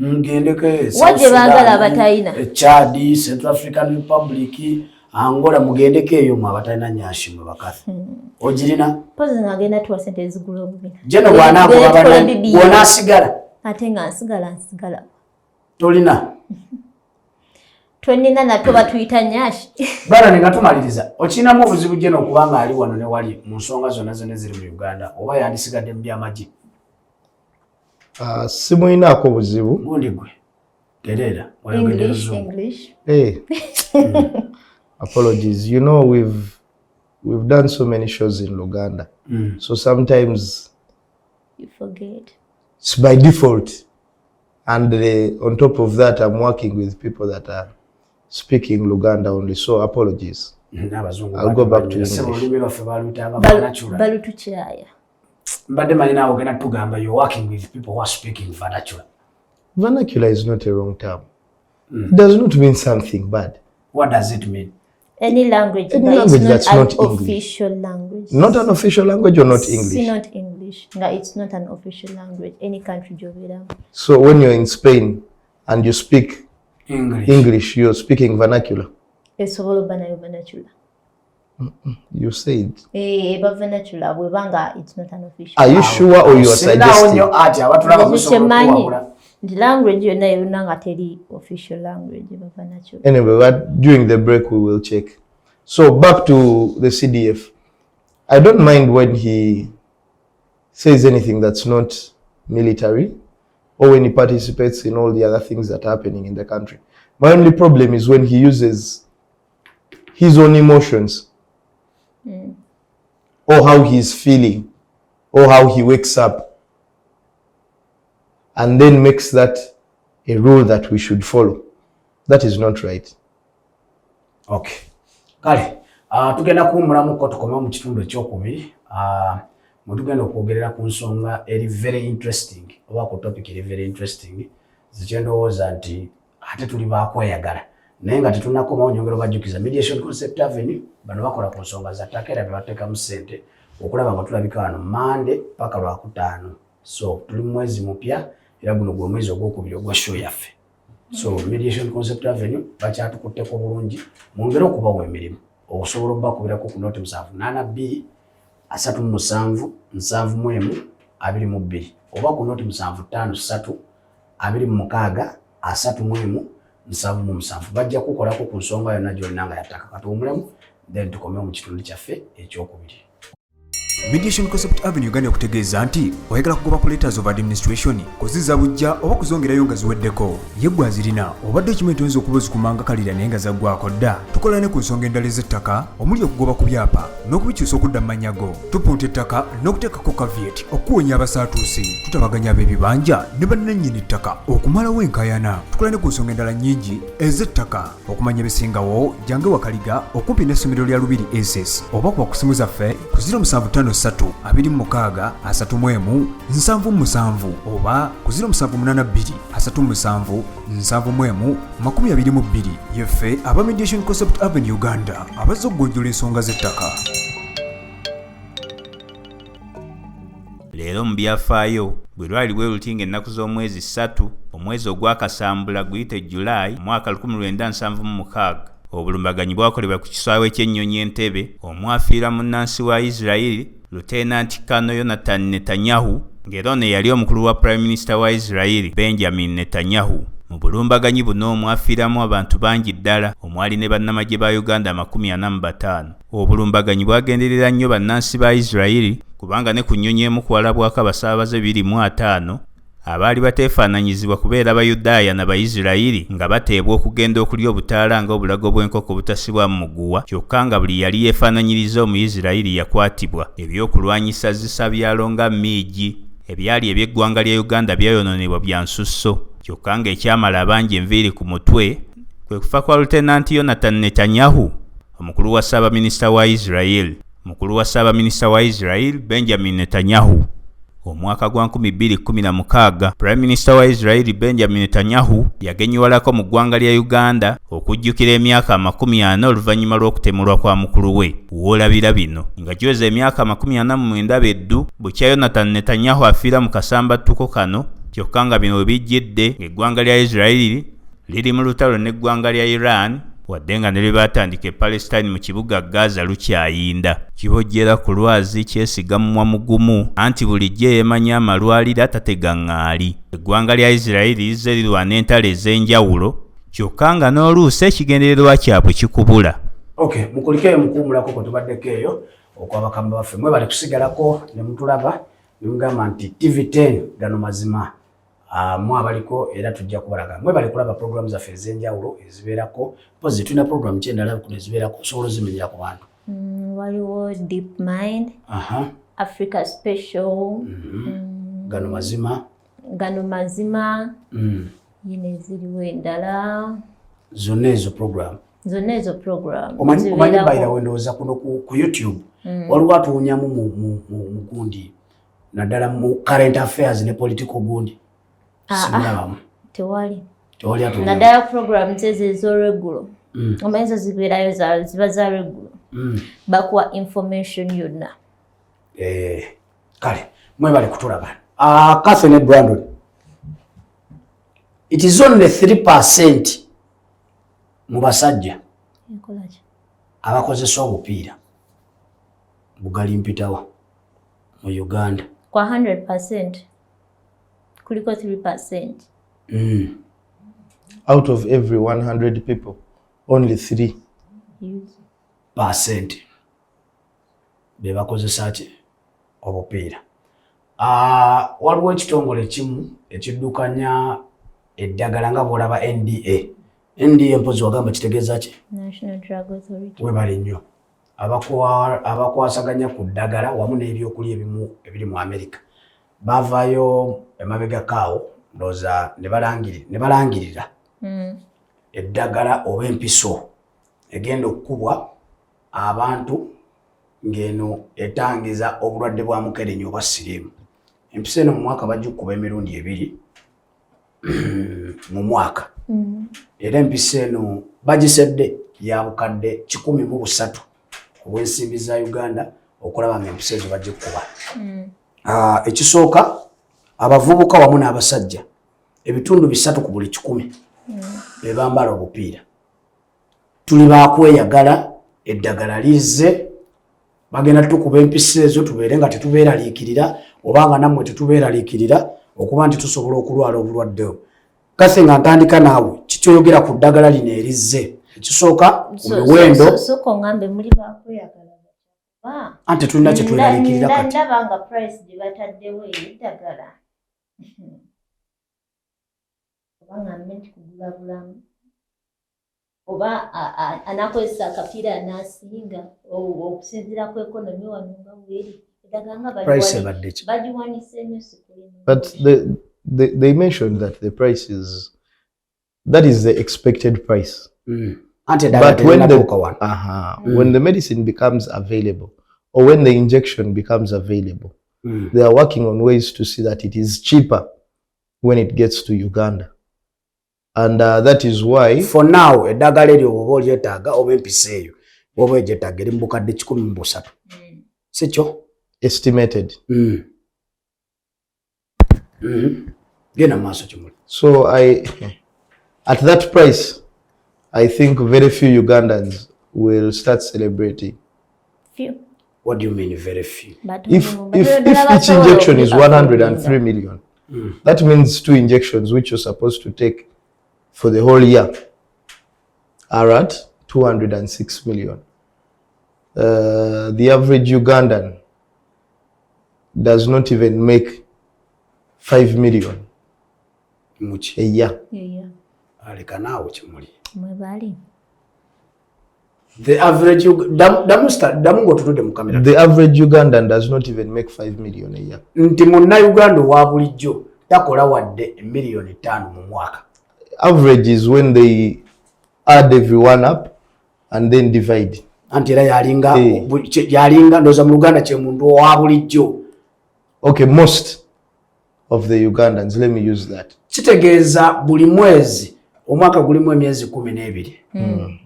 Ngendeko wajje baagala abatalina. Chad, Central African Republic, Angola mugendeko eyo mu abatalina nyashi mu bakazi. Ogirina? Pozi ngagenda tuwa sente ezigula obubina. Jeno bw'anaasigala ate nga nsigala tolina tonina natwe batuyita nyashi bana nenga tumaliriza okinamu obuzibu gye n'okubanga ali wano ne wali mu nsonga zonna ziri mu Uganda oba yandisigadde mu byamagye simulinaako buzibu gundi gwe terera English apologies, you know we've done so many shows in Luganda so sometimes you forget it's by default and on top of that I'm working with people that are speaking Luganda only, so apologies. I'll go back to English. You're working with people who are speaking vernacular. Vernacular is not a wrong term. It does not mean something bad. What does it mean? Any language that's not an official language. Not an official language or not English? It's not English. No, it's not an official language. Any country jovera. So when you're in Spain and you speak English, you're speaking vernacular? It's all vernacular. You said. Vernacular. It's not an official. Are you sure or you are suggesting? The language you're not official language. Anyway, during the break we will check. So back to the CDF. I don't mind when he says anything that's not military or when he participates in all the other things that are happening in the country. My only problem is when he uses his own emotions or how he's feeling or how he wakes up and then makes that a rule that we should follow. That is not right. Okay. Kale, tugenda kuwumulamuko tukomeo mu kitundu ekyokubiri. Mutugenda okwogerera ku nsonga eri very interesting. Oba ku topic eri very interesting. Zikyendowooza nti ate tuli bakweyagala. Naye nga tetunnakoma onyongera obajjukiza Mediation Concept Avenue bano bakola ku nsonga za ttaka era bebateekamu ssente okulaba nga tulabika wano Monday paka Lwakutaano. So tuli mu mwezi mupya era guno gwe mwezi ogwokubiri ogwa show yaffe. So Mediation Concept Avenue bakyatukutteko bulungi mwongere okubawa emirimu okusobola obbakubirako ku noti 782 37 71 22 oba ku noti 753 26 31 7 bajja kukolako ku nsonga yonna gyonna nga yattaka katuwumulemu then tukomeo mu kitundu kyaffe ekyokubiri. Mediation Concept Avenue gani okutegeeza nti oyagala kugoba ku letters of administration kuziza bujja oba kuzongerayo nga ziweddeko yeggwa zirina obadde okimanyi tuyinza okuba ozikumanga kalira naye nga zaggwako dda tukola ne ku nsonga endala ez'ettaka omuli okugoba ku byapa n'okubikyusa okudda mu manyago tupunta ettaka n'okuteekako kavieti okuwonya abasaatuusi tutabaganya ab'ebibanja ne bannannyini ettaka okumalawo enkaayana tukola ne ku nsonga endala nnyingi ez'ettaka okumanya ebisingawo jange wakaliga okumpi n'essomero lya Lubiri SS oba kuba ku simu zaffe ku 075 26 31 77 oba ku 0782 37 71 22 yeffe aba Mediation Concept Avenue Uganda abazza okugonjola ensonga z'ettaka. Leero mu byafaayo bwe lwali bwe lutinga ennaku z'omwezi 3 omwezi ogwakasambula guyite July mwaka 1976 obulumbaganyi bwakolebwa ku kisaawe ky'ennyonyi Entebbe omwafiira munnansi wa Isirairi Lieutenant Kano Yonathan Netanyahu ng'era ono yali omukulu wa Prime Minister wa Isirairi Benjamin Netanyahu. Mu bulumbaganyi buno omwafiiramu abantu bangi ddala omwali ne bannamagye ba Uganda 45. Obulumbaganyi bwagenderera nnyo bannansi ba Isirairi kubanga ne ku nnyonyi emu kwalabwako abasaabaze 25 abaali bateefaananyizibwa kubeera Bayudaaya n'Abayisirayiri nga bateebwa okugenda okulya obutaala nga obulago bw'enkoko butasibwa mu muguwa kyokka nga buli yali yeefaananyiriza Omuyisirayiri yakwatibwa. Ebyokulwanyisa zisabyalo nga Miigi ebyali eby'eggwanga lya Uganda byayononebwa bya nsusso kyokka ng'ekyamala abangi enviiri ku mutwe kwe kufa kwa Lieutenant Yonathan Netanyahu omukulu wa Ssaabaminisita wa Israel. Mukulu wa Ssaabaminisita wa Israel Benjamin Netanyahu. Omwaka gwa 2016 Prime Minister wa Israel Benjamin Netanyahu yagenyiwalako mu ggwanga lya Uganda okujjukira emyaka 40 oluvannyuma lw'okutemulwa kwa mukulu we. Woolabira bino nga giweze emyaka 49 beddu bukya Yonathan Netanyahu afiira mu kasambattuko kano kyokka nga bino bijjidde ng'eggwanga lya Israel liri mu lutalo n'eggwanga lya Iran wadde nga ne lwe baatandika Palestine mu kibuga Gaza lukyayinda. Kibojjera ku lwazi kyesiga mumwa mugumu anti bulijjo yeemanya amalwaliro atatega ŋŋaali. Eggwanga lya Isirayiri lizze lirwana entalo ez'enjawulo kyokka nga n'oluusi ekigendererwa kyabwe kikubula. Okay, mukulikeyo mukuumulako kwe tubaddeko eyo okwabakama baffe mwe bali kusigalako ne mutulaba ne mugamba nti TV10 Gano Mazima mwe abaliko era tujja kubalaga mwe bali kulaba programu zaffe ez'enjawulo ezibeerako pozi tulina programu kyendala kuno ezibeerako osobola ozimenyera ku bantu. Waliwo Deep Mind, Africa Special, Gano Mazima yine ziriwo endala zonna ezo programu omanyi bayira wendowooza kuno ku YouTube waliwo atuwunyamu mu gundi naddala mu current affairs ne political gundi. Tewali naddala programs ezo ez'olweggulo omanyi ezo zibeerayo ziba za lweggulo bakuwa information yonna. Kale mwe bali kutulaba Catherine Brandon, it is only 3% mu basajja abakozesa obupiira bugali mpitawa mu Uganda. Kwa 100% kuliko 3%. Out of every 100 people, only 3% be bakozesa ki obupiira. Waliwo ekitongole kimu ekiddukanya eddagala nga bw'olaba NDA mpozi wagamba kitegeeza ki? National Drug Authority. We bali nnyo abakwasaganya ku ddagala wamu n'ebyokulya ebimu ebiri mu Amerika bavaayo emabega kaawo ndowooza ne balangirira eddagala oba empiso egenda okukubwa abantu ng'eno etangiza obulwadde bwa mukenenya oba siriimu. Empiso eno mu mwaka bagikuba emirundi 2 mu mwaka. Era empiso eno bagisedde ya bukadde 103 obw'ensimbi za Uganda okulaba nga empiso ezo bagikuba. Ekisooka abavubuka wamu n'abasajja ebitundu 3 ku buli 100 be bambala obupiira. Tuli bakweyagala eddagala lizze bagenda tukuba empiso ezo tubeere nga tetubeeraliikirira oba nga nammwe tetubeeraliikirira okuba nti tusobola okulwala obulwadde obwo. Kase nga ntandika naawe kikyoyogera ku ddagala lino erizze ekisooka ku miwendo soko ngambe muli bakweyagala anti tulina kye tweralikirira kati. Ndaba nga price gye bataddewo eddagala oba ngambe nti kugula bulamu oba anakozesa akapiira anasinga okusinziira ku ekonomi wano nga bweri eddagala nga bagiwanise nnyo sikulina. But they mentioned that the price is, that is the expected price. But when the medicine becomes available or when the injection becomes available, they are working on ways to see that it is cheaper when it gets to Uganda. And that is why for now eddagala eryo oba olyetaaga oba empisa eyo oba egyetaaga eri mu bukadde 103 sikyo estimated. Genda maaso kimuli. So at that price I think very few Ugandans will start celebrating. Few. What do you mean very few? If each injection is 103 million, that means 2 injections which you're supposed to take for the whole year are at 206 million. The average Ugandan does not even make 5 million a year. The average Ugandan does not even make 5 million a year. Nti munna Uganda wa bulijjo takola wadde million 5 mu mwaka. Average is when they add everyone up and then divide. Anti era yalinga ndoza mu Uganda kye mundu wa bulijjo. Okay, most of the Ugandans, let me use that. Kitegeeza buli mwezi omwaka gulimu emyezi 12.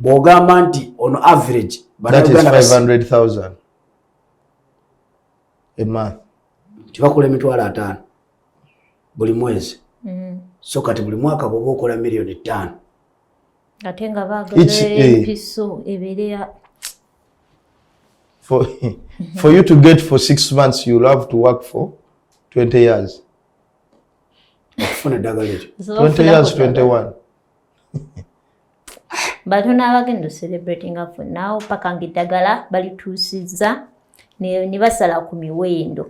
Bw'ogamba nti on average that is 500,000 a month. Tibakola emitwalo 5 buli mwezi. So kati buli mwaka bw'oba okola million 5 Atenga bagale piso eberea. For you to get for 6 months, you'll have to work for 20 years. 20 years, 21. But when I begin to celebrating up for now, pakangi Eddagala, Lituuse, ne basala ku miwendo.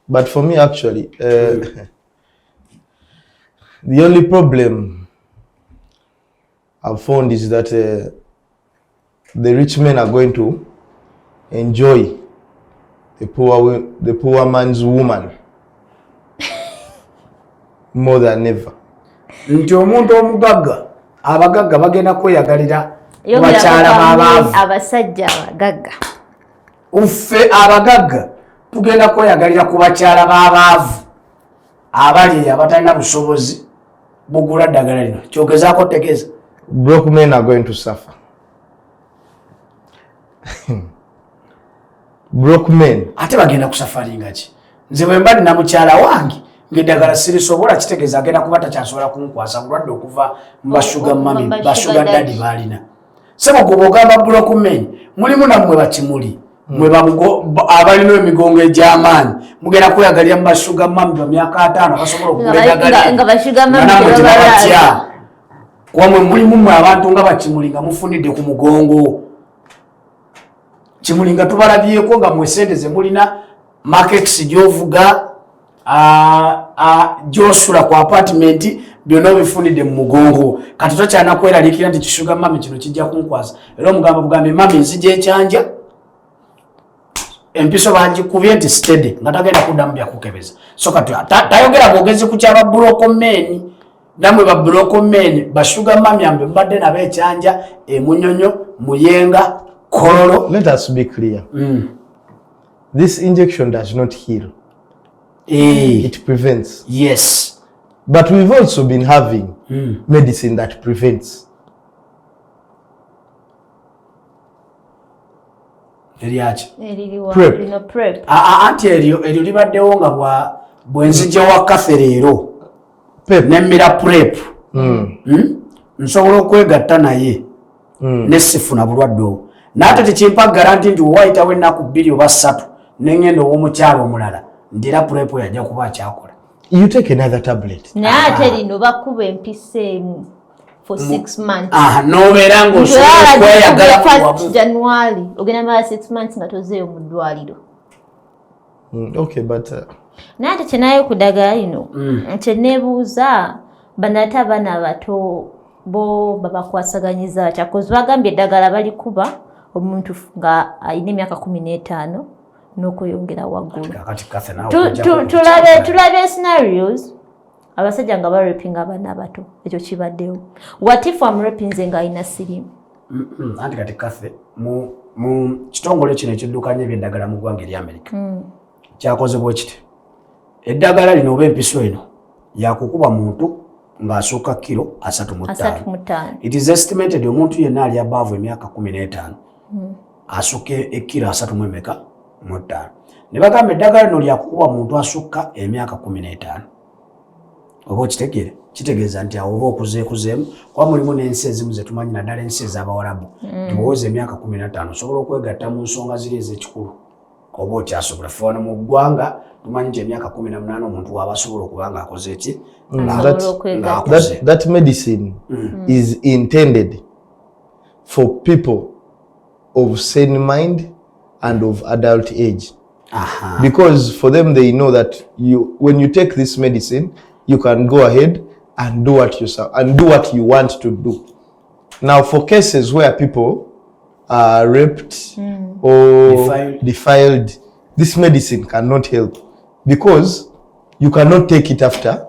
But for me, actually, the only problem I've found is that the rich men are going to enjoy the poor man's woman more than ever. Nti omuntu omugagga abagagga bagenda kweyagalira bakyala b'abaavu. Abasajja abagagga. Uffe abagagga tugenda kweyagalira ku bakyala b'abaavu abali abatalina busobozi bugula ddagala lino. Kyogezaako tegeeza. Broke men are going to suffer. Broke men. Ate bagenda kusafaringa ki? Nze bwe mba nina mukyala wange ng'eddagala sirisobola kitegeeza agenda kuba takyasobola kunkwasa bulwadde okuva mu bashuga mami bashuga dadi baalina. Sebo gwe bw'ogamba broke men mulimu nammwe bakimuli mwe abalina emigongo egy'amaanyi mugenda kweyagalira mu bashuga mami ba myaka 5 basobola okugula eddagala nga bashuga mami tebabatya. Kwamwe mulimu mwe abantu nga bakimuli nga mufunidde ku mugongo. Kimuli nga tubalabyeko nga mwesente ze mulina markets gy'ovuga gy'osula ku apartment byonna bifunidde mu mugongo. Kati tokyana kweraliikira nti kishuga mami kino kijja kunkwasa. Era omugamba bugambe mami nzija ekyanja empiso bagikubye nti steady nga tagenda kuddamu byakukebeza. So kati tayogera bwogezi ku kyaba broke men. Namwe ba broke men bashuga mami ambe mbadde nabo ekyanja emunyonyo muyenga kololo. Let us be clear. This injection does not heal. It prevents. Yes. But we've also been having medicine that prevents. Prep. Anti eryo libaddewo nga bwenzija wa kafereero. Nemmira prep. Nsobola okwegatta naye nesifuna bulwadde obwo. N'ate tekimpa garanti nti wayitawo ennaku 2 oba 3 n'engenda ow'omukyalo omulala ndira prep yajja kuba akyakola. You take another tablet. N'ate lino bakuba empisa emu for 6 months. N'obeera ng'osobola okweyagala ku January ogenda mala 6 months nga tozeeyo mu ddwaliro. Okay, but N'ate kyenayo ku ddagala lino kyeneebuuza banate abaana abato bo babakwasaganyiza batya kozi bagambye eddagala balikuba omuntu nga alina emyaka 15 n'okweyongera waggulu. Tulabe scenarios abasajja nga barapinga abaana abato ekyo kibaddewo. What if I'm raping nze nga alina sirimu? Anti kati Kathe mu kitongole kino ekiddukanya eby'eddagala mu ggwanga erya America kyakozebwa kiti eddagala lino oba empiso eno yakukuba muntu ng'asukka kilo 35. It is estimated omuntu yenna ali above emyaka 15 asukka ekilo 35. Ne bagamba eddagala lino lyakukuba muntu asukka emyaka 15. Oba okitegeera kitegeeza nti awo oba okuzeekuzeemu kuba mulimu n'ensi ezimu ze tumanyi naddala ensi ez'Abawarabu tiwowoza emyaka 15 osobola okwegatta mu nsonga ziri ez'ekikulu oba okyasobola fe wano mu ggwanga tumanyi nti emyaka 18 omuntu waba asobola okuba ng'akoze eki that medicine is intended for people of sane mind and of adult age. Because for them they know that when you take this medicine you can go ahead and do what you want to do. Now for cases where people are raped or defiled, this medicine cannot help because you cannot take it after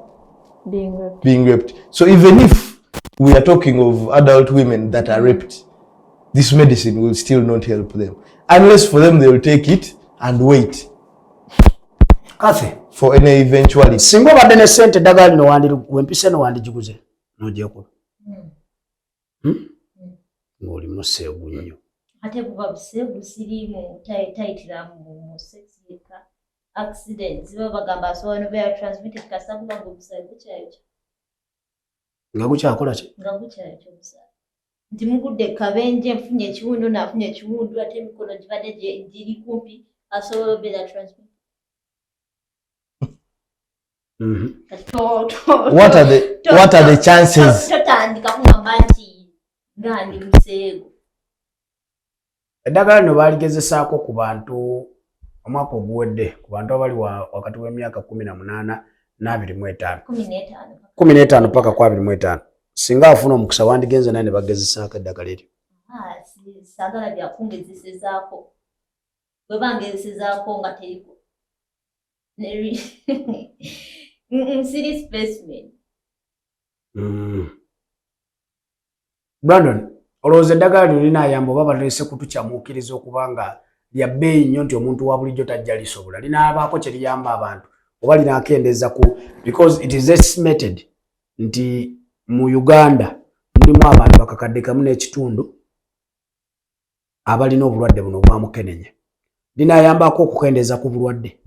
being raped. So even if we are talking of adult women that are raped, this medicine will still not help them. Unless for them they will take it and wait. Kathe. For any eventuality. Singo badde ne sente eddagala lino wempise no wandigiguze n'ogyeko. Ng'oli museegu nnyo. Ate buba buseegu siriimu tayitira mu sex accidents ziba bagamba asobola nobeera transmitted kasabuba ng'obusayi bukyayokya. Nga gukyakola ki? Nga bukyayokya obusayi. nti mugudde kabenje mfunye ekiwundu nafunye ekiwundu ate emikono gibadde giri kumpi asobola obeera transmit. What are the chances? Totandika kungamba nti gandi museego. Eddagala lino baaligezesaako ku bantu omwaka oguwedde ku bantu abali wakati w'emyaka 18 n'25. 15 paka ku 25. Singa afuna omukisa wandigenze naye ne bagezesaako eddagala eryo. Saagala byakungezesezaako. Bwe bangezesezaako nga teriko. Siri specimen. Brandon, olowooza eddagala lino linaayamba oba balese kutukyamuukiriza okuba nga lya bbeeyi nnyo nti omuntu wa bulijjo tajja lisobola. Linaabaako kye liyamba abantu oba linaakendeeza ku because it is estimated nti mu Uganda mulimu abantu bakakadde kamu n'ekitundu abalina obulwadde buno obwa Mukenenya. Linaayambako okukendeeza ku bulwadde.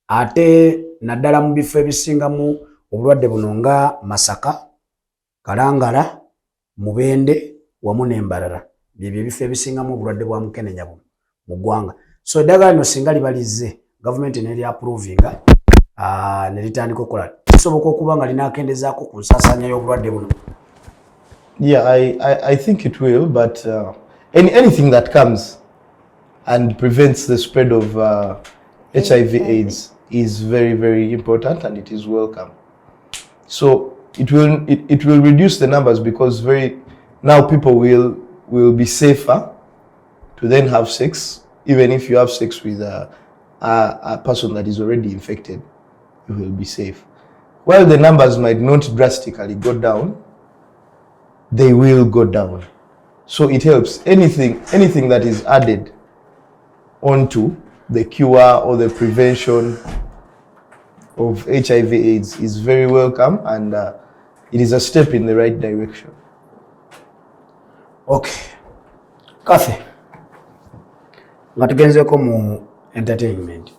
Ate naddala mu bifo ebisingamu obulwadde buno nga Masaka, Kalangala, Mubende wamu n'Embarara. Byebyo ebifo ebisingamu obulwadde bwa Mukenenya buno mu ggwanga. So eddagala lino singa libalizze gavumenti n'eryapuruvinga ne litandika okukola kisoboka okuba nga linaakendezaako ku nsaasaanya y'obulwadde buno. Yeah, I think it will, but anything that comes and prevents the spread of HIV/AIDS is very, very important and it is welcome. So it will reduce the numbers because now people will be safer to then have sex. Even if you have sex with a person that is already infected, you will be safe. While the numbers might not drastically go down, they will go down. So it helps. Anything that is added onto the cure or the prevention of HIV/AIDS is very welcome, and it is a step in the right direction. Okay. Kathy, nga tugenzeko mu entertainment.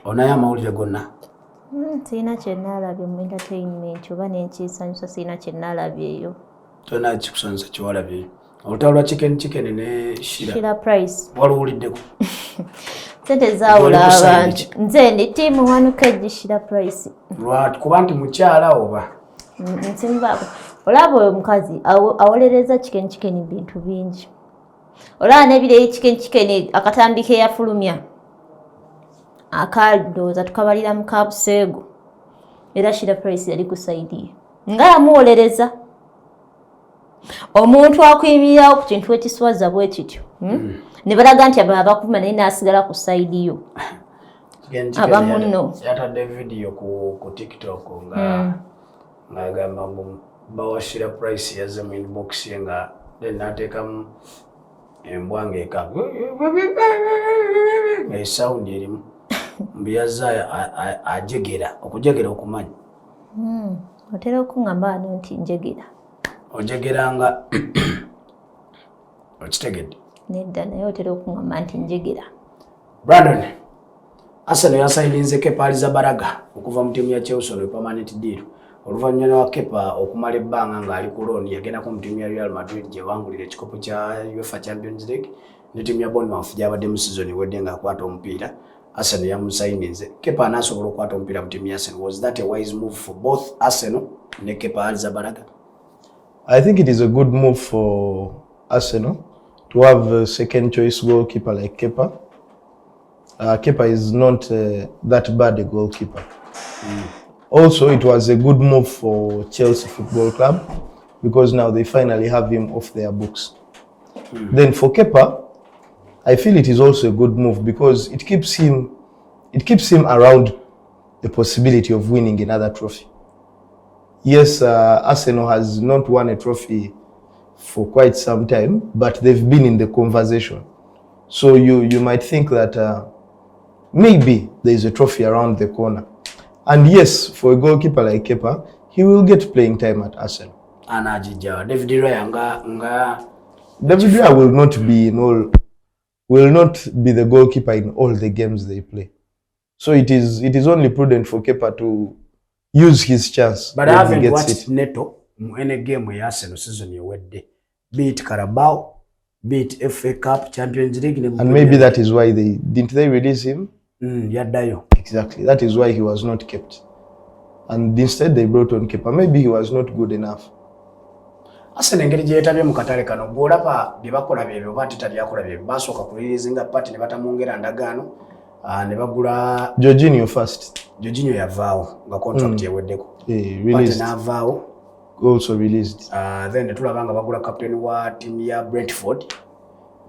Onayo amawulire gonna? Sirina kye nnaalabye mu entertainment oba n'ekyesanyusa sirina kye nnaalabyeyo. Tona kikusanyusa kyewalabye? Olutalo lwa chicken ne Shira Price. Waluwuliddeko? Sente zaawula abantu. Nze ndi ttiimu wanuka Shira Price. Kuba nti mukyala oba? Nsimbaako. Olaba oyo omukazi awolereza chicken bintu bingi. Olaba n'ebireyi chicken akatambi ke yafulumya. Akaldooza tukabalira mu Kabuseego. Era Shira Price yali kusaidiye. Nga yamuwolereza. Omuntu akuyimirirawo ku kintu ekiswaza bwe kityo. Ne balaga nti aba bakuma naye n'asigala ku saidi yo. Abamu nno. Yatadde video ku TikTok ng'agamba bawa Shira Price yazze mu inbox ye nga n'ateekamu embwa ng'eka esawundi erimu. Mbu yazze ajegera, okujegera okumanyi. Otera okuŋŋamba wano nti njegera. Ojegeranga okitegedde? Nedda naye otera okuŋŋamba nti njegera. Brandon, Arsenal yasayininze Kepa Arrizabalaga okuva mu ttiimu ya Chelsea ne permanent deal. Oluvannyuma lwa Kepa okumala ebbanga ng'ali ku loan yagendako mu ttiimu ya Real Madrid gye wangulira ekikopo kya UEFA Champions League ne ttiimu ya Bournemouth gy'abadde mu season ewedde ng'akwata omupiira. Arsenal yamusayininze. Kepa anaasobola okukwata omupiira mu ttiimu ya Arsenal. Was that a wise move for both Arsenal ne Kepa Arrizabalaga? I think it is a good move for Arsenal to have a second choice goalkeeper like Kepa. Kepa is not that bad a goalkeeper. Also, it was a good move for Chelsea Football Club because now they finally have him off their books. Then for Kepa, I feel it is also a good move because it keeps him around the possibility of winning another trophy. Yes, Arsenal has not won a trophy for quite some time, but they've been in the conversation. So you might think that maybe there is a trophy around the corner. And yes, for a goalkeeper like Kepa, he will get playing time at Arsenal. David Raya David Raya will not be the goalkeeper in all the games they play. So it is only prudent for Kepa to use his chance. But I haven't watched Neto mu ene game ya Arsenal season ewedde, beat Carabao, beat FA Cup, Champions League, and maybe that is why they release him. Yaddayo. Exactly, that is why he was not kept, and instead they brought on keeper. Maybe he was not good enough. Arsenal engeri gye yetabye mu katale kano gw'olaba bye bakola byebyo oba ate tabyakola byebyo basooka kulirizinga pati ne batamwongera ndagaano ne bagula Jorginho first. Jorginho yavaawo nga contract yeweddeko. Released. N'avaawo. Also released. Then tulaba nga bagula captain wa team ya Brentford.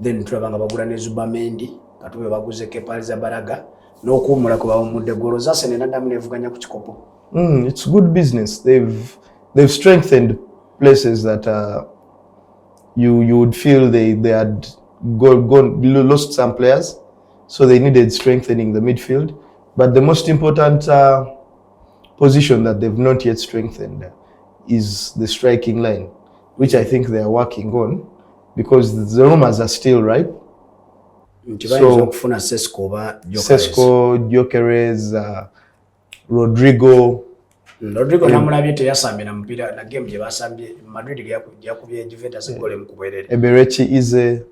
Then tulaba nga bagula ne Zubamendi katube baguze Kepa Arrizabalaga n'okuwumula kwe bawumudde golo za Arsenal n'addamu n'evuganya ku kikopo. It's good business. They've strengthened places that you would feel they had lost some players, so they needed strengthening the midfield. But the most important position that they've not yet strengthened is the striking line, which I think they are working on, because the rumors are still ripe. So Sesko, Gyökeres, Rodrigo namulabye teyasambye mpira na game gye basambye Madrid yakubye Juventus gole mu kuberere. Eberechi Eze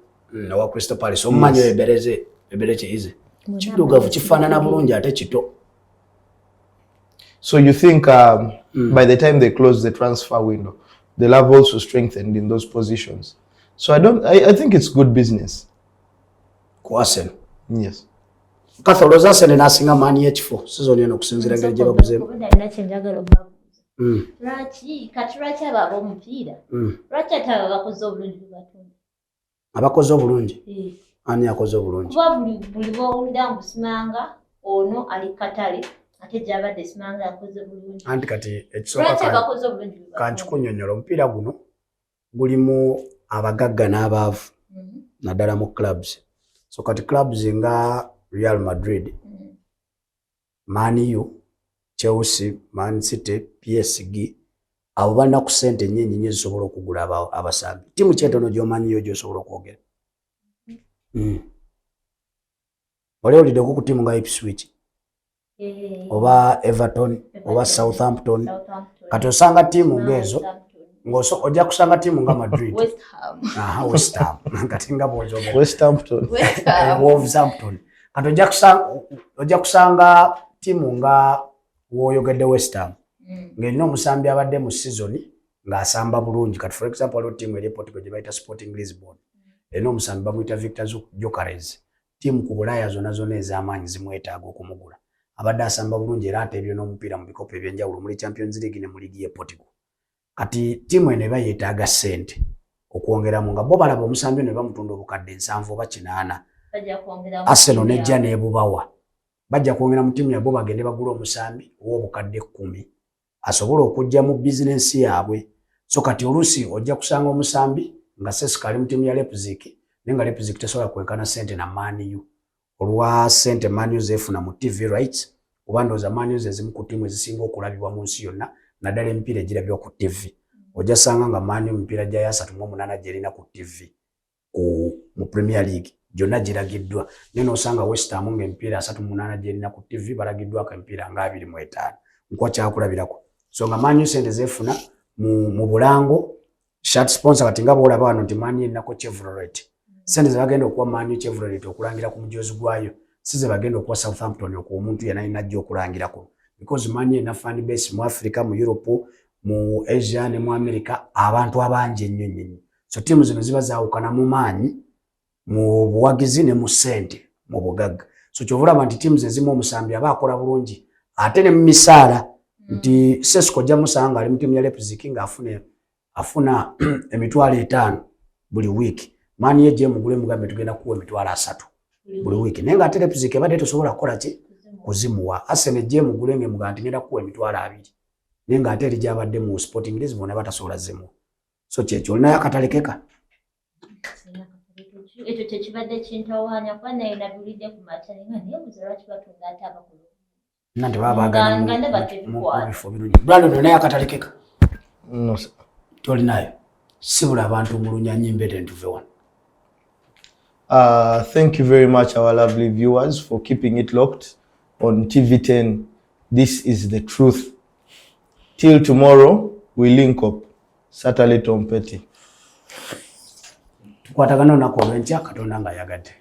wa Crystal Palace omumanyi Eberechi Eze kidugavu kifaanana bulungi ate kito. So you think by the time they close the transfer window, they'll have also strengthened in those positions. So I think it's good business. Arsenal. Yes. Katholoza Arsenal nasinga mani ekifo season eno okusinziira ngeri gye babuzeemu. Lwaki ababa omupiira lwaki ate abo bakoze obulungi bubatundu abakoze obulungi ani akoze obulungi kuba buli bwowulira ngu Simanga ono ali katale ate gy'abadde Simanga akoze bulungi anti kati ekisooka kankikunnyonnyola omupiira guno gulimu abagagga n'abaavu naddala mu clubs. So kati clubs nga Real Madrid, Man U, Chelsea, Man City, PSG abo balina ku ssente nnyingi nnyo zisobola okugula abasambi. Tiimu kyetono gy'omanyiyo gy'osobola okwogera. Wali oliddeko ku tiimu nga Ipswich oba Everton oba Southampton. Kati osanga tiimu ng'ezo ojja kusanga tiimu nga Madrid. West Ham. Kati nga bw'ozoba Wolverhampton. Kati ojja kusanga tiimu nga w'oyogedde West Ham ng'erina omusambi abadde mu season ng'asamba bulungi. Kati for example waliwo tiimu eri Portugal gye bayita Sporting Lisbon erina omusambi bamuyita Victor Gyökeres. Tiimu ku Bulaaya zonna ez'amaanyi zimwetaaga okumugula. Abadde asamba bulungi era ateebye n'omupiira mu bikopo eby'enjawulo muri Champions League ne mu liigi y'e Portugal. Kati tiimu eno eba yeetaaga ssente okwongeramu nga bo balaba omusambi ne bamutunda obukadde 7 oba 8. Arsenal nejja n'ebubawa bajja kwongera mu tiimu yabo bagende bagula omusambi ow'obukadde 10 asobola okujja mu bizinensi yaabwe. So kati oluusi ojja kusanga omusambi nga Sesko ali mu tiimu ya Leipzig naye nga Leipzig tesobola kwenkana ssente na Man U olwa ssente Man U zeefuna mu TV rights oba ndowooza Man U ezimu ku tiimu ezisinga okulabibwa mu nsi yonna naddala emipiira egirabibwa ku TV. Ojja sanga nga Man U emipiira gya 38 gyerina ku TV mu Premier League gyonna giragiddwa. Naye n'osanga West Ham ng'emipiira 38 gyerina ku TV balagiddwako emipiira nga 25. Nkuwa kyakulabirako. So nga Man U ssente zeefuna mu bulango shirt sponsor kati nga bw'olaba wano nti Man U erinako Chevrolet. Ssente ze bagenda okuwa Man U Chevrolet okulangira ku mujozi gwayo si ze bagenda okuwa Southampton okuwa omuntu yenna alina ajja okulangirako. Because Man U erina fan base mu Africa, mu Europe, mu Asia ne mu America abantu abangi ennyo. So tiimu zino ziba zaawukana mu maanyi mu buwagizi ne mu ssente mu bugagga. So kyovulaba nti tiimu ezimu omusambi aba akola bulungi ate ne mu misaala nti Sesko ojja musanga ali mu tiimu ya Leipzig nga afuna emitwalo 5 buli wiiki. Man U ejje mugule mugambe tugenda kuwa emitwalo 3 buli wiiki. Naye nga ate Leipzig ebadde tosobola kukola ki kuzimuwa. Arsenal ejje mugule ng'emugambe tugenda kuwa emitwalo 2 naye nga ate eri gy'abadde mu Sporting Lisbon batasobola zimu. So kyekyo olinayo akatalekeka. Ekyo kyekibadde kintawaanya kuba naye nabiwulidde ku makya nga naye muzira lwaki batunda ate abakulu nanti baba baagala mu bifo birungi. Brandon olinayo akatalekeka? No sir. Tolinayo? Sibula abantu mu Lunyanyi mbede ntuve wano. Thank you very much our lovely viewers for keeping it locked on TV10. This is the truth. Till tomorrow we link up. Certainly Tom Petty. Tukwatagana na komentya Katonda nga yagadde.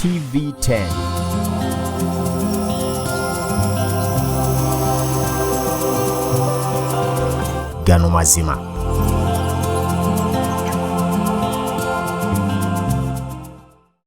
TV10. Gano Mazima.